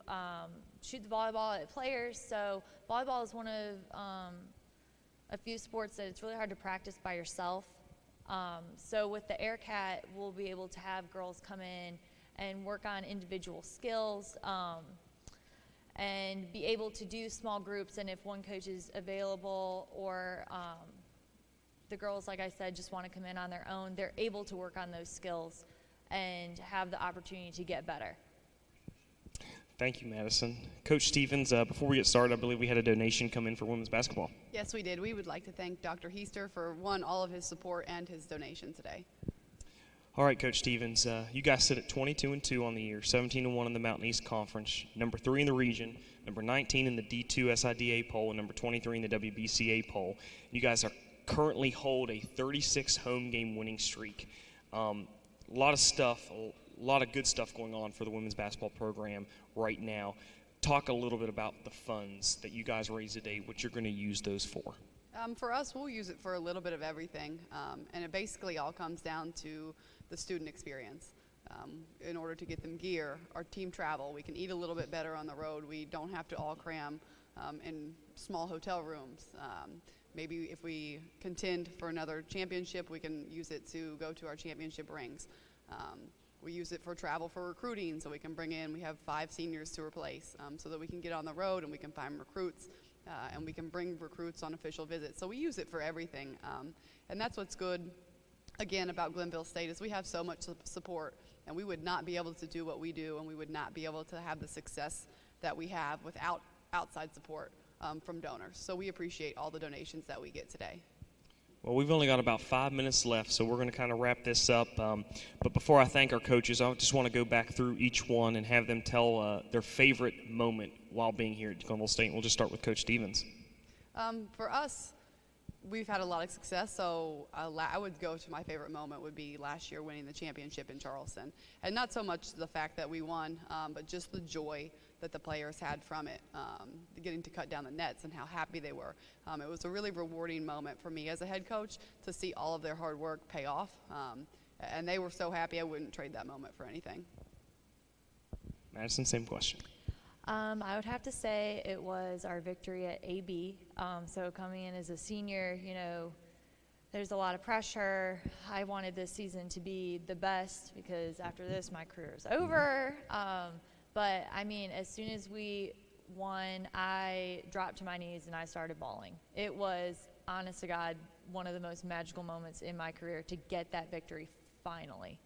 Speaker 10: shoot the volleyball at players. So volleyball is one of a few sports that it's really hard to practice by yourself. So with the AirCat, we'll be able to have girls come in and work on individual skills and be able to do small groups. And if one coach is available or the girls, like I said, just want to come in on their own, they're able to work on those skills and have the opportunity to get better.
Speaker 2: Thank you, Madison. Coach Stevens, before we get started, I believe we had a donation come in for women's basketball.
Speaker 9: Yes, we did. We would like to thank Dr. Heister for, all of his support and his donation today.
Speaker 2: All right, Coach Stevens, you guys sit at 22-2 on the year, 17-1 in the Mountain East Conference, number 3 in the region, number 19 in the D2 SIDA poll, and number 23 in the WBCA poll. You guys currently hold a 36 home game winning streak. A lot of stuff, a lot of good stuff going on for the women's basketball program right now. Talk a little bit about the funds that you guys raise today, what you're going to use those for.
Speaker 9: For us, we'll use it for a little bit of everything, and it basically all comes down to the student experience. In order to get them gear, our team travel, we can eat a little bit better on the road. We don't have to all cram in small hotel rooms. Maybe if we contend for another championship, we can use it to go to our championship rings. We use it for travel for recruiting, so we can bring in, we have 5 seniors to replace, so that we can get on the road and we can find recruits, and we can bring recruits on official visits. So we use it for everything, and that's what's good, again, about Glenville State is we have so much support, and we would not be able to do what we do, and we would not be able to have the success that we have without outside support from donors. So we appreciate all the donations that we get today.
Speaker 2: Well, we've only got about 5 minutes left, so we're going to kind of wrap this up. But before I thank our coaches, I just want to go back through each one and have them tell their favorite moment while being here at Glenville State. We'll just start with Coach Stevens.
Speaker 9: For us, we've had a lot of success, so I would go to my favorite moment would be last year winning the championship in Charleston. And not so much the fact that we won, but just the joy that the players had from it, getting to cut down the nets and how happy they were. It was a really rewarding moment for me as a head coach to see all of their hard work pay off. And they were so happy I wouldn't trade that moment for anything.
Speaker 2: Madison, same question.
Speaker 10: I would have to say it was our victory at AB. So coming in as a senior, there's a lot of pressure. I wanted this season to be the best because after this, my career is over. But, I mean, as soon as we won, I dropped to my knees and I started bawling. It was, honest to God, one of the most magical moments in my career to get that victory finally.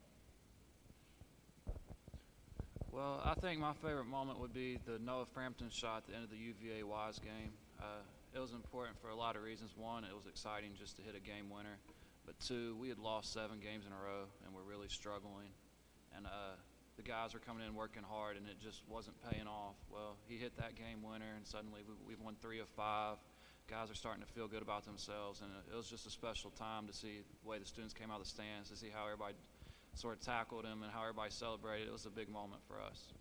Speaker 11: Well, I think my favorite moment would be the Noah Frampton shot at the end of the UVA-Wise game. It was important for a lot of reasons. One, it was exciting just to hit a game winner. But 2, we had lost 7 games in a row and we're really struggling. And the guys were coming in working hard and it just wasn't paying off. Well, he hit that game winner and suddenly we've won 3 of 5. Guys are starting to feel good about themselves, and it was just a special time to see the way the students came out of the stands, to see how everybody sort of tackled him and how everybody celebrated. It was a big moment for us.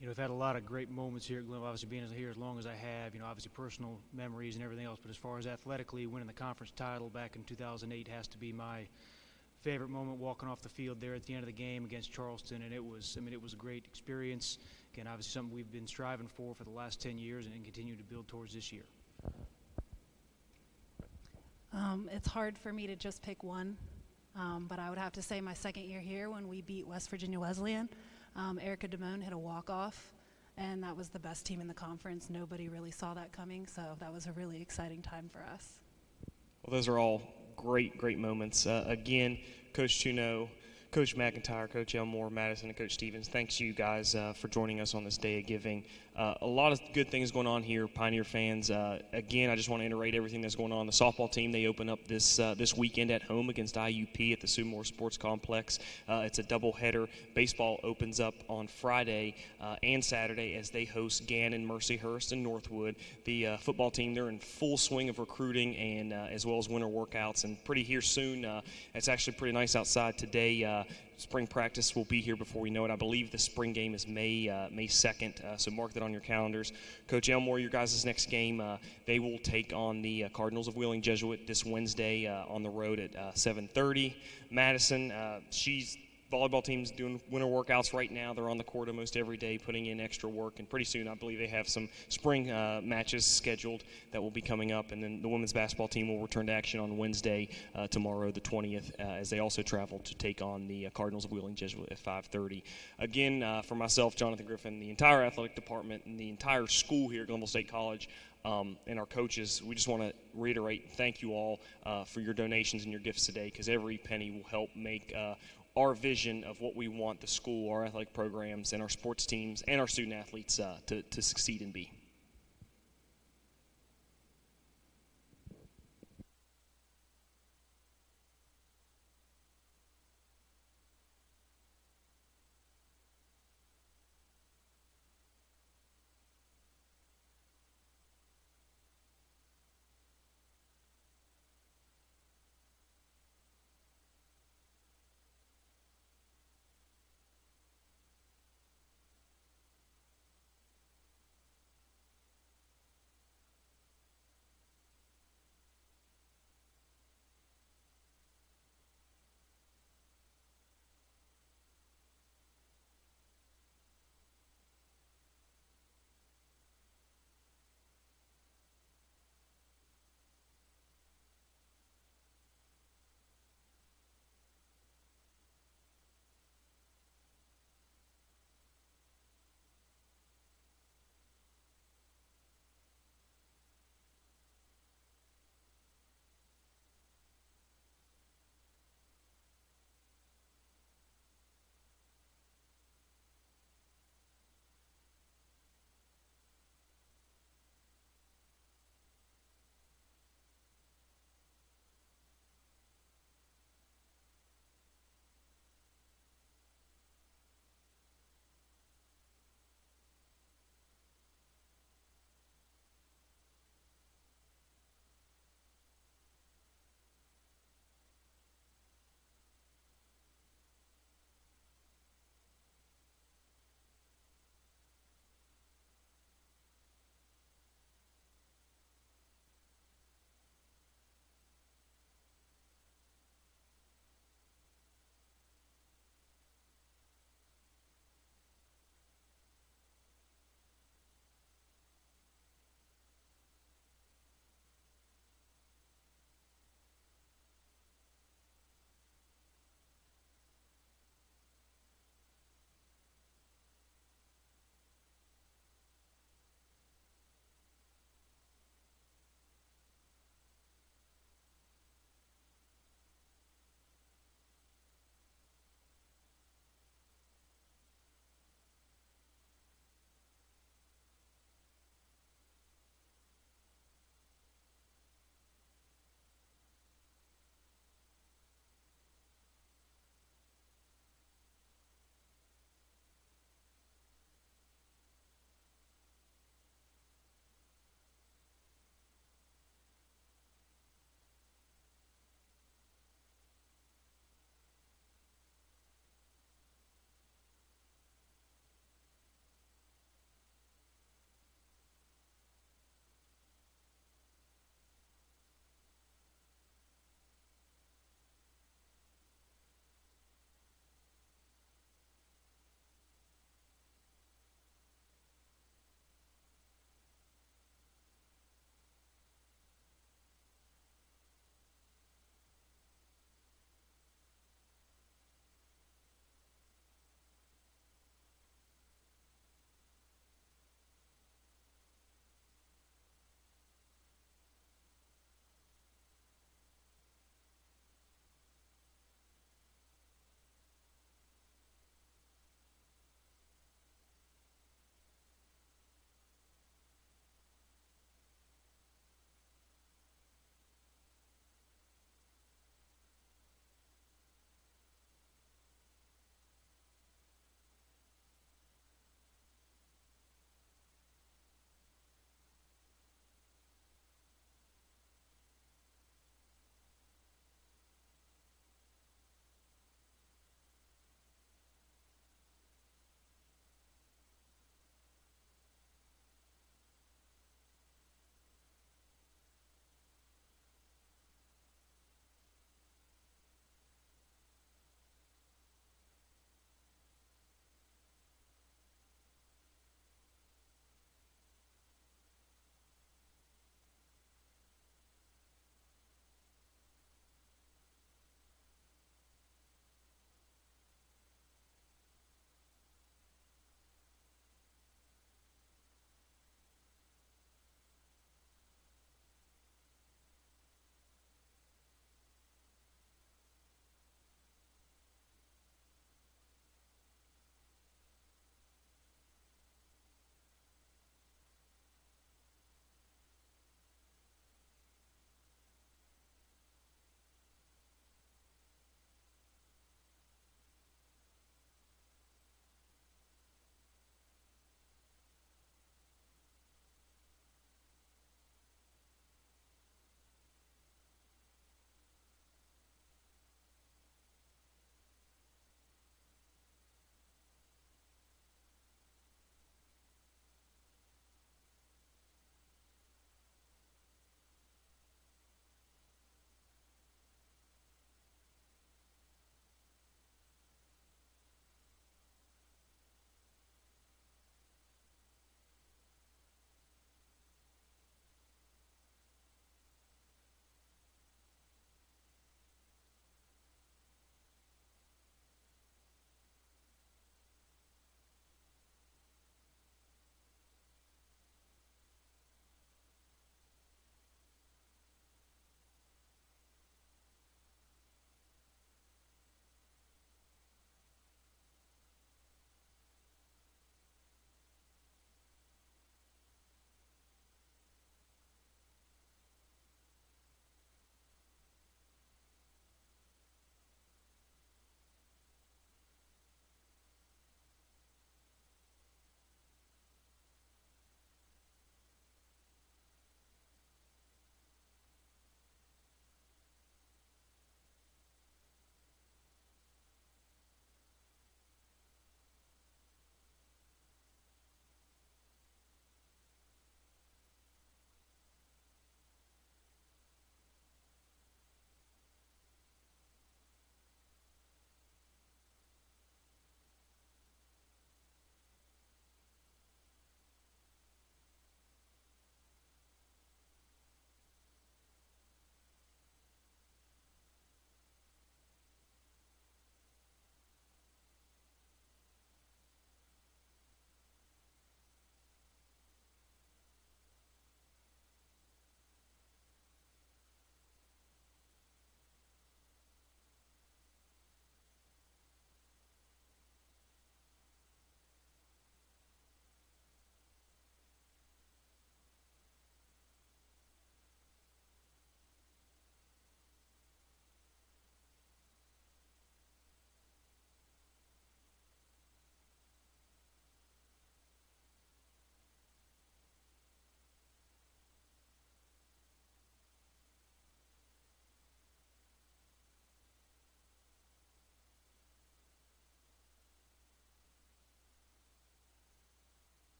Speaker 12: We've had a lot of great moments here at Glenville, obviously being here as long as I have, obviously personal memories and everything else, but as far as athletically, winning the conference title back in 2008 has to be my favorite moment, walking off the field there at the end of the game against Charleston, and it was a great experience. Again, obviously something we've been striving for the last 10 years and continue to build towards this year.
Speaker 13: It's hard for me to just pick one, but I would have to say my second year here when we beat West Virginia Wesleyan. Erica Damone hit a walk-off, and that was the best team in the conference. Nobody really saw that coming, so that was a really exciting time for us.
Speaker 2: Well, those are all great moments. Again, Coach Chuno, Coach McIntyre, Coach Elmore, Madison, and Coach Stevens, thanks you guys for joining us on this day of giving. A lot of good things going on here, Pioneer fans. Again, I just want to iterate everything that's going on. The softball team, they open up this weekend at home against IUP at the Sue Moore Sports Complex. It's a doubleheader. Baseball opens up on Friday and Saturday as they host Gannon, Mercyhurst, and Northwood. The football team, they're in full swing of recruiting and as well as winter workouts, and pretty here soon. It's actually pretty nice outside today. Spring practice will be here before we know it. I believe the spring game is May 2nd, so mark that on your calendars. Coach Elmore, your guys' next game, they will take on the Cardinals of Wheeling Jesuit this Wednesday on the road at 7:30. Madison, volleyball team's doing winter workouts right now. They're on the court almost every day, putting in extra work, and pretty soon I believe they have some spring matches scheduled that will be coming up. And then the women's basketball team will return to action on Wednesday, tomorrow the 20th, as they also travel to take on the Cardinals of Wheeling Jesuit at 5:30. Again, for myself, Jonathan Griffin, the entire athletic department, and the entire school here at Glenville State College, and our coaches, we just want to reiterate, thank you all for your donations and your gifts today, because every penny will help make our vision of what we want the school, our athletic programs, and our sports teams, and our student athletes to succeed and be.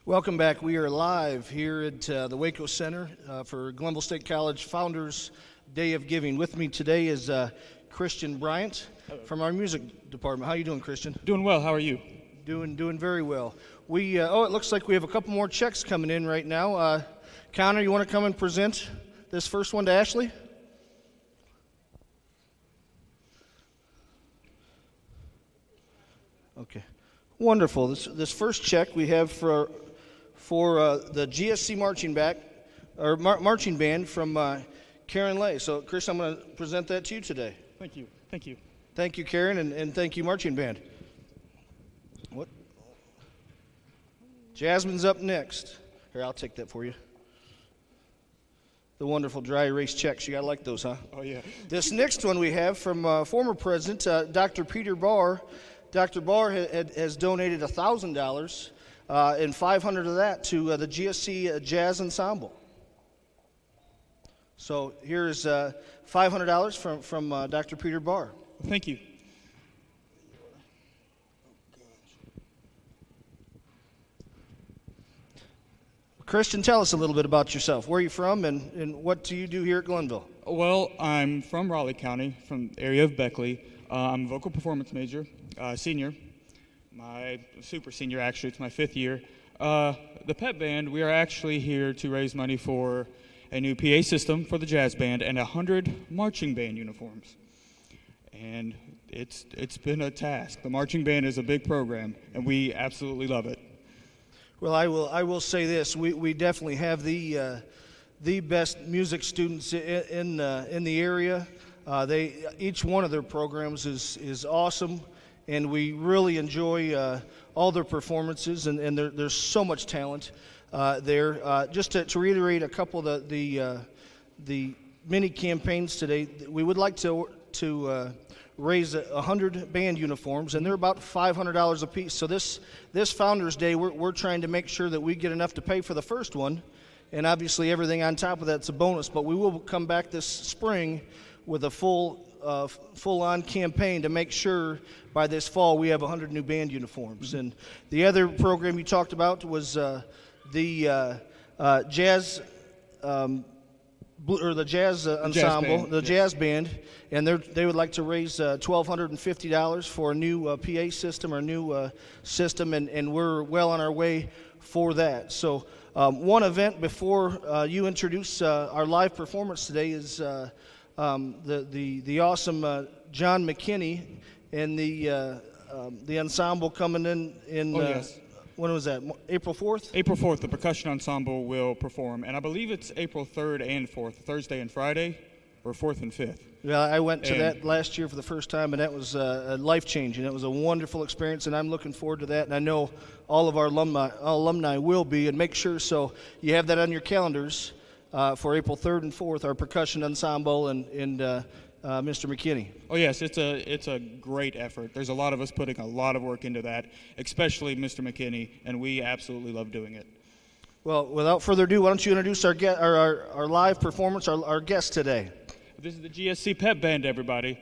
Speaker 4: Welcome back. We are live here at the Waco Center for Glenville State College Founders Day of Giving. With me today is Christian Bryant from our music department. How you doing, Christian?
Speaker 14: Doing well. How are you?
Speaker 4: Doing very well. We it looks like we have a couple more checks coming in right now. Connor, you want to come and present this first one to Ashley? Okay, wonderful. This first check we have for the GSC marching band from Karen Lay. So, Chris, I'm going to present that to you today.
Speaker 14: Thank you. Thank you.
Speaker 4: Thank you, Karen, and thank you, marching band. What? Jasmine's up next. Here, I'll take that for you. The wonderful dry erase checks. You got to like those, huh?
Speaker 14: Oh, yeah.
Speaker 4: This next one we have from former president, Dr. Peter Barr. Dr. Barr has donated $1,000 and $500 of that to the GSC Jazz Ensemble. So here's $500 from Dr. Peter Barr.
Speaker 14: Thank you.
Speaker 4: Christian, tell us a little bit about yourself. Where are you from, and what do you do here at Glenville?
Speaker 14: Well, I'm from Raleigh County, from the area of Beckley. I'm a vocal performance major, senior. My super senior, actually. It's my 5th year. The pep band, we are actually here to raise money for a new PA system for the jazz band and 100 marching band uniforms. And it's been a task. The marching band is a big program, and we absolutely love it.
Speaker 4: Well, I will say this: we definitely have the best music students in the area. Each one of their programs is awesome, and we really enjoy all their performances, and there's so much talent there. Just to reiterate a couple of the mini campaigns today, we would like to raise 100 band uniforms, and they're about $500 a piece. So this Founders Day, we're trying to make sure that we get enough to pay for the first one, and obviously everything on top of that's a bonus. But we will come back this spring with a full-on campaign to make sure by this fall we have 100 new band uniforms. And the other program you talked about was the jazz. The jazz ensemble, the jazz band, and they would like to raise $1,250 for a new PA system or new system, and we're well on our way for that. So one event before you introduce our live performance today is the awesome John McKinney and the ensemble coming in.
Speaker 14: Oh, yes.
Speaker 4: When was that? April 4th?
Speaker 14: April 4th, the percussion ensemble will perform, and I believe it's April 3rd and 4th, Thursday and Friday, or 4th and 5th.
Speaker 4: Yeah, I went to that last year for the first time, and that was life-changing. It was a wonderful experience, and I'm looking forward to that, and I know all of our alumni will be, and make sure so you have that on your calendars for April 3rd and 4th, our percussion ensemble and Mr. McKinney.
Speaker 14: Oh, yes, it's a great effort. There's a lot of us putting a lot of work into that, especially Mr. McKinney, and we absolutely love doing it.
Speaker 4: Well, without further ado, why don't you introduce our live performance, our guest today.
Speaker 14: This is the GSC Pep Band, everybody.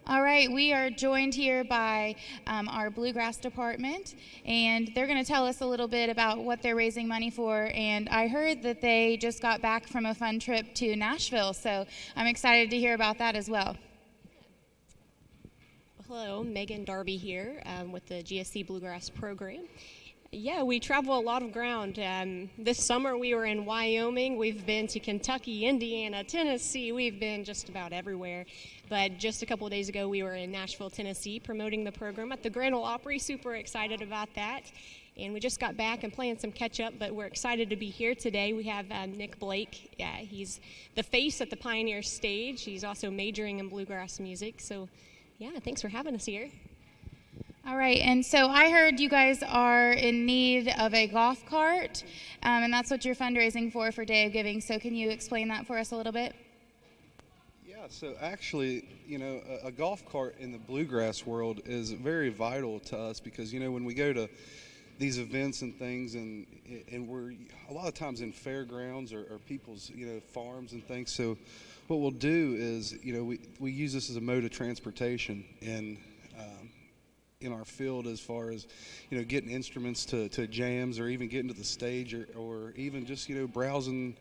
Speaker 3: All right, we are joined here by our Bluegrass department, and they're going to tell us a little bit about what they're raising money for. And I heard that they just got back from a fun trip to Nashville, so I'm excited to hear about that as well.
Speaker 15: Hello, Megan Darby here with the GSC Bluegrass program. Yeah, we travel a lot of ground. This summer we were in Wyoming. We've been to Kentucky, Indiana, Tennessee. We've been just about everywhere. But just a couple of days ago we were in Nashville, Tennessee promoting the program at the Grand Ole Opry. Super excited about that. And we just got back and playing some catch up, but we're excited to be here today. We have Nick Blake. He's the face at the Pioneer stage. He's also majoring in bluegrass music. So yeah, thanks for having us here.
Speaker 3: All right, and so I heard you guys are in need of a golf cart, and that's what you're fundraising for Day of Giving. So can you explain that for us a little bit?
Speaker 16: Yeah, so actually, you know, a golf cart in the bluegrass world is very vital to us because, you know, when we go to these events and things and we're a lot of times in fairgrounds or people's, you know, farms and things. So what we'll do is, you know, we use this as a mode of transportation and in our field as far as, you know, getting instruments to jams or even getting to the stage or even just, you know, browsing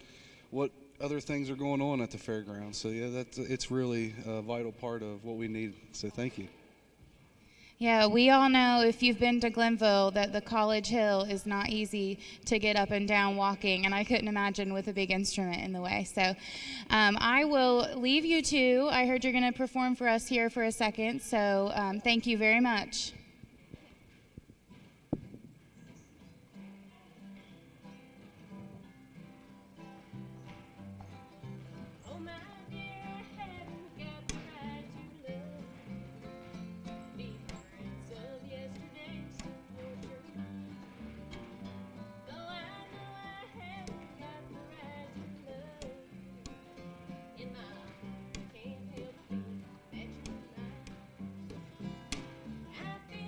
Speaker 16: what other things are going on at the fairgrounds. So yeah, it's really a vital part of what we need. So thank you.
Speaker 3: Yeah, we all know if you've been to Glenville that the College Hill is not easy to get up and down walking, and I couldn't imagine with a big instrument in the way. So I will leave you two. I heard you're going to perform for us here for a second, so thank you very much.
Speaker 15: I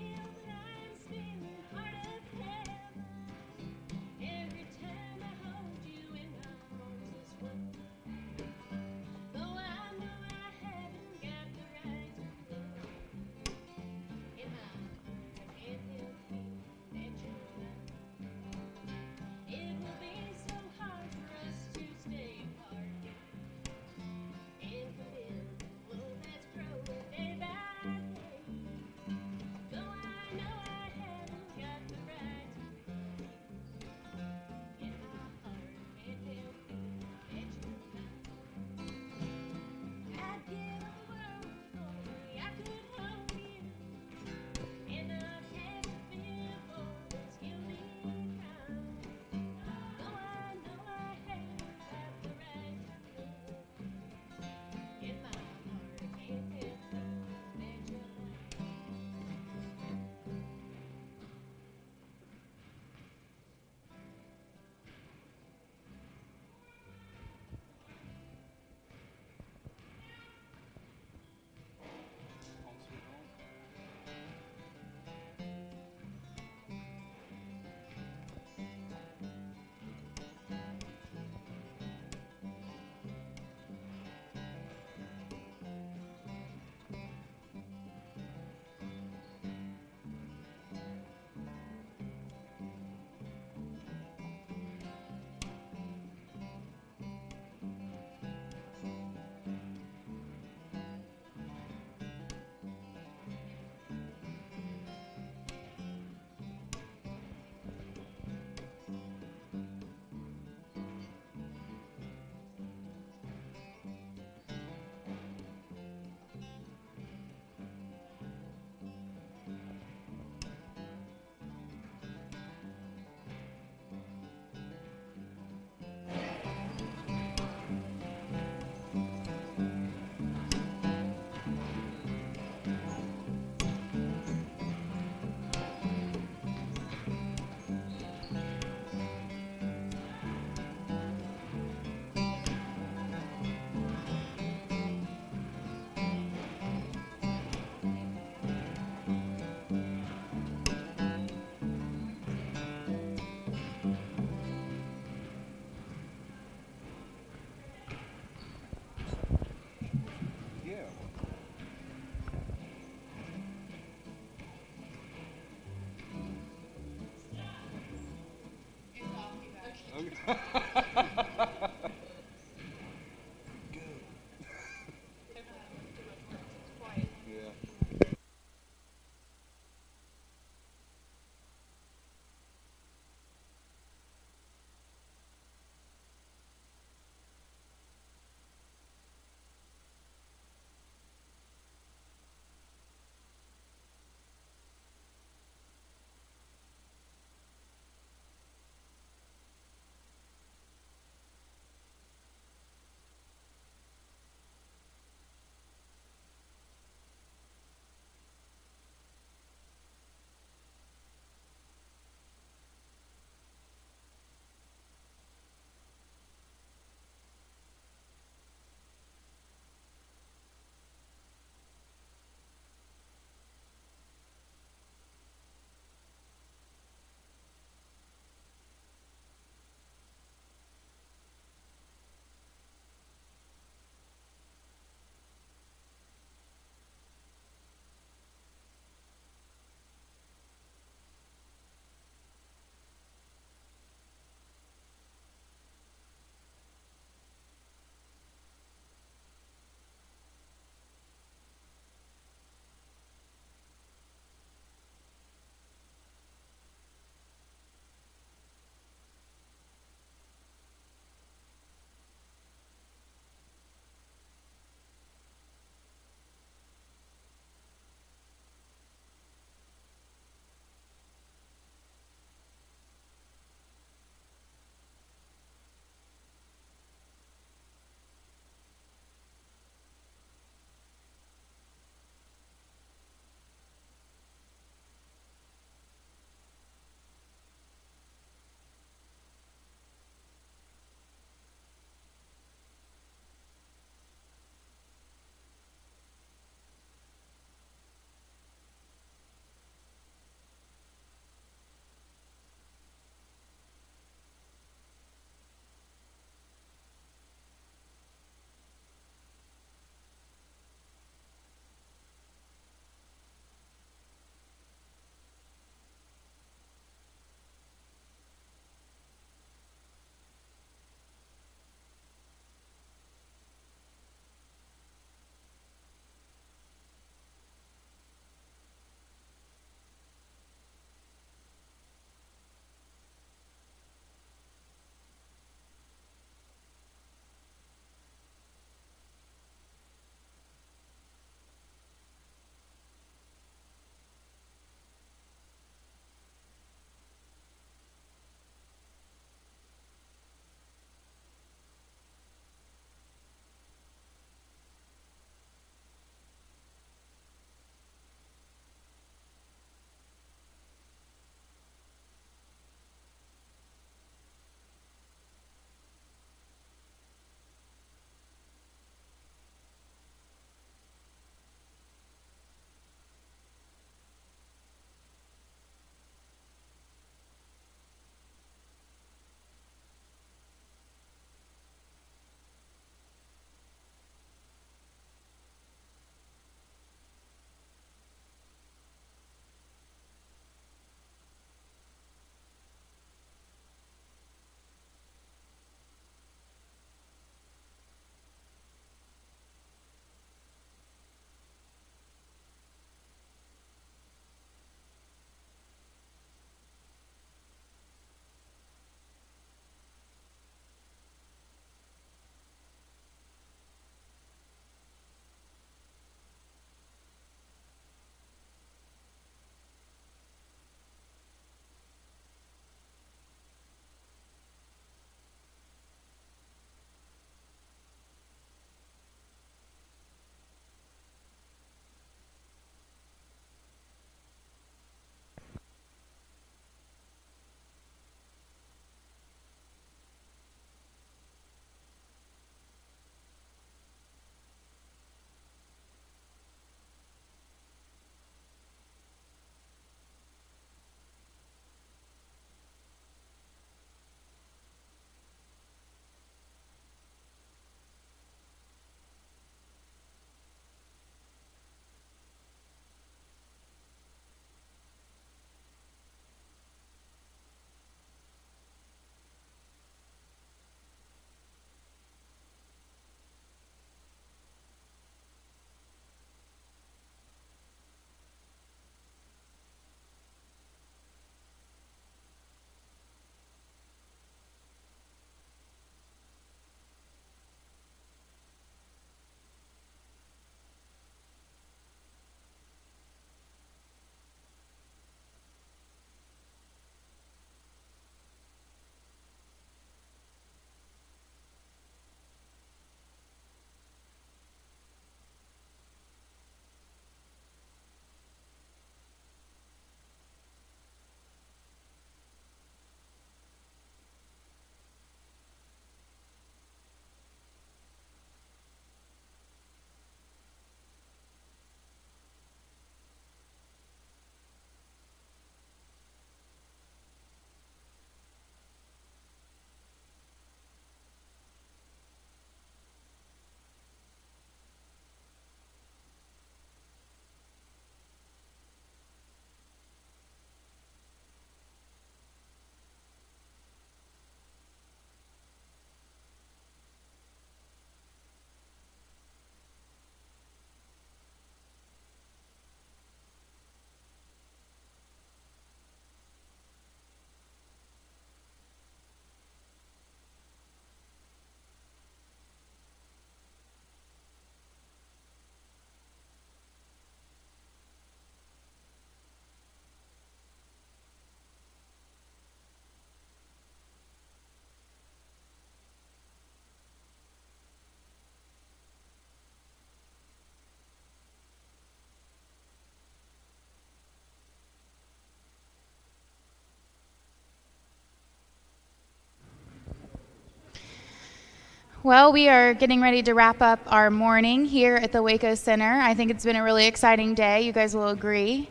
Speaker 3: Well, we are getting ready to wrap up our morning here at the Waco Center. I think it's been a really exciting day. You guys will agree.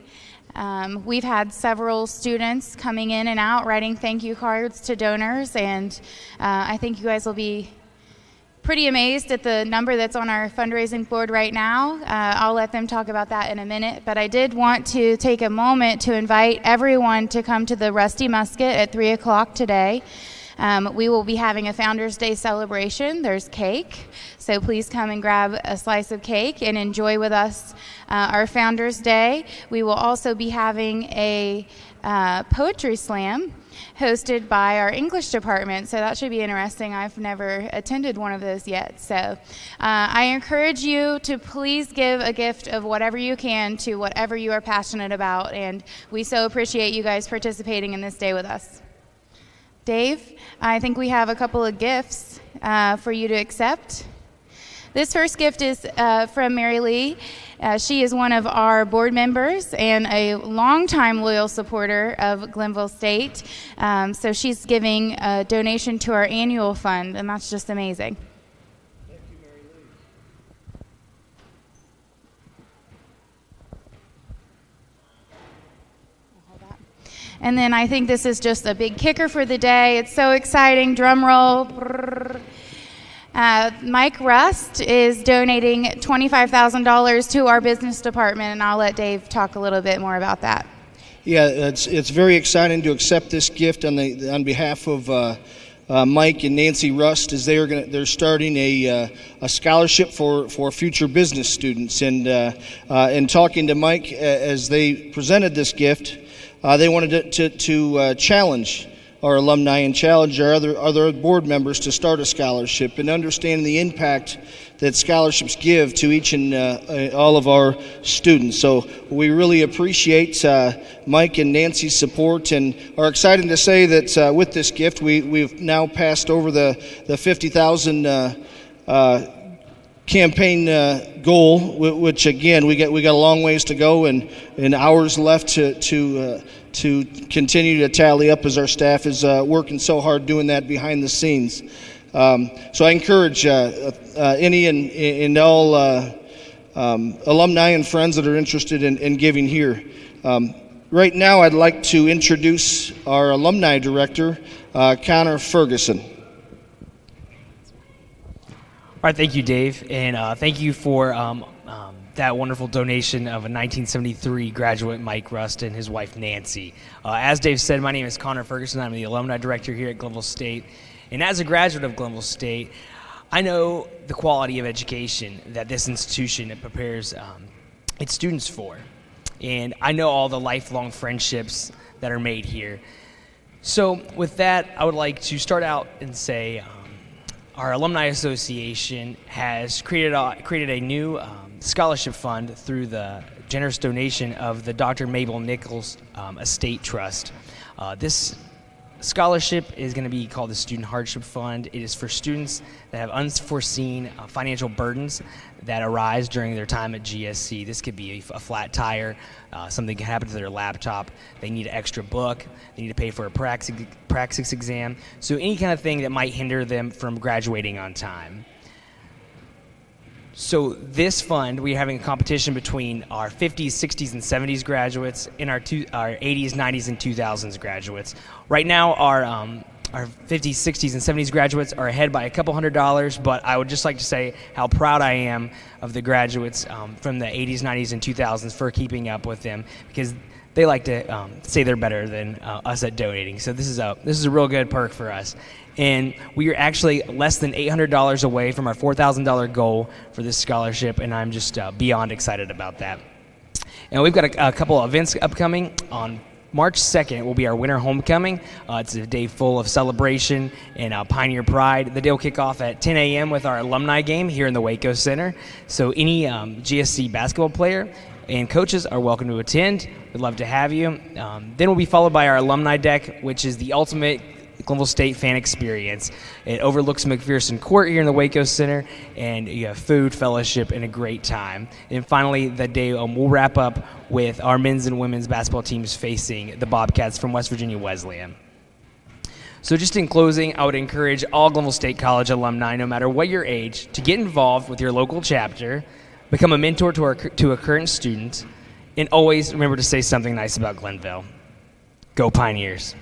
Speaker 3: We've had several students coming in and out writing thank you cards to donors, and I think you guys will be pretty amazed at the number that's on our fundraising board right now. I'll let them talk about that in a minute, but I did want to take a moment to invite everyone to come to the Rusty Musket at 3 o'clock today. We will be having a Founders Day celebration. There's cake, so please come and grab a slice of cake and enjoy with us our Founders Day. We will also be having a poetry slam hosted by our English department, so that should be interesting. I've never attended one of those yet. So I encourage you to please give a gift of whatever you can to whatever you are passionate about, and we so appreciate you guys participating in this day with us. Dave, I think we have a couple of gifts for you to accept. This first gift is from Mary Lee. She is one of our board members and a longtime loyal supporter of Glenville State. So she's giving a donation to our annual fund, and that's just amazing. And then I think this is just a big kicker for the day. It's so exciting. Drum roll. Mike Rust is donating $25,000 to our business department, and I'll let Dave talk a little bit more about that.
Speaker 4: Yeah, it's very exciting to accept this gift on behalf of Mike and Nancy Rust, as they're starting a scholarship for future business students. And talking to Mike as they presented this gift, they wanted to challenge our alumni and challenge our other board members to start a scholarship and understand the impact that scholarships give to each and all of our students. So we really appreciate Mike and Nancy's support, and are excited to say that with this gift we've now passed over the 50,000 campaign goal, which again we got a long ways to go and hours left to continue to tally up, as our staff is working so hard doing that behind the scenes. So I encourage any and all alumni and friends that are interested in giving here. Right now I'd like to introduce our alumni director, Connor Ferguson.
Speaker 17: All right, thank you, Dave, and thank you for that wonderful donation of a 1973 graduate, Mike Rust, and his wife, Nancy. As Dave said, my name is Connor Ferguson. I'm the alumni director here at Glenville State, and as a graduate of Glenville State, I know the quality of education that this institution prepares its students for, and I know all the lifelong friendships that are made here. So with that, I would like to start out and say our Alumni Association has created a new scholarship fund through the generous donation of the Dr. Mabel Nichols Estate Trust. This scholarship is going to be called the Student Hardship Fund. It is for students that have unforeseen financial burdens that arise during their time at GSC. This could be a flat tire, something can happen to their laptop, they need an extra book, they need to pay for a praxis exam, so any kind of thing that might hinder them from graduating on time. So this fund, we're having a competition between our 50s, 60s, and 70s graduates and our 80s, 90s, and 2000s graduates. Right now, our 50s, 60s, and 70s graduates are ahead by a couple $100, but I would just like to say how proud I am of the graduates from the 80s, 90s, and 2000s for keeping up with them, because they like to say they're better than us at donating. So this is a real good perk for us. And we are actually less than $800 away from our $4,000 goal for this scholarship, and I'm just beyond excited about that. And we've got a couple of events upcoming. On March 2nd will be our winter homecoming. It's a day full of celebration and Pioneer Pride. The day will kick off at 10 a.m. with our alumni game here in the Waco Center. So any GSC basketball player and coaches are welcome to attend. We'd love to have you. Then we'll be followed by our alumni deck, which is the ultimate Glenville State fan experience. It overlooks McPherson Court here in the Waco Center, and you have food, fellowship, and a great time. And finally, the day we'll wrap up with our men's and women's basketball teams facing the Bobcats from West Virginia Wesleyan. So just in closing, I would encourage all Glenville State College alumni, no matter what your age, to get involved with your local chapter, become a mentor to a current student, and always remember to say something nice about Glenville. Go Pioneers.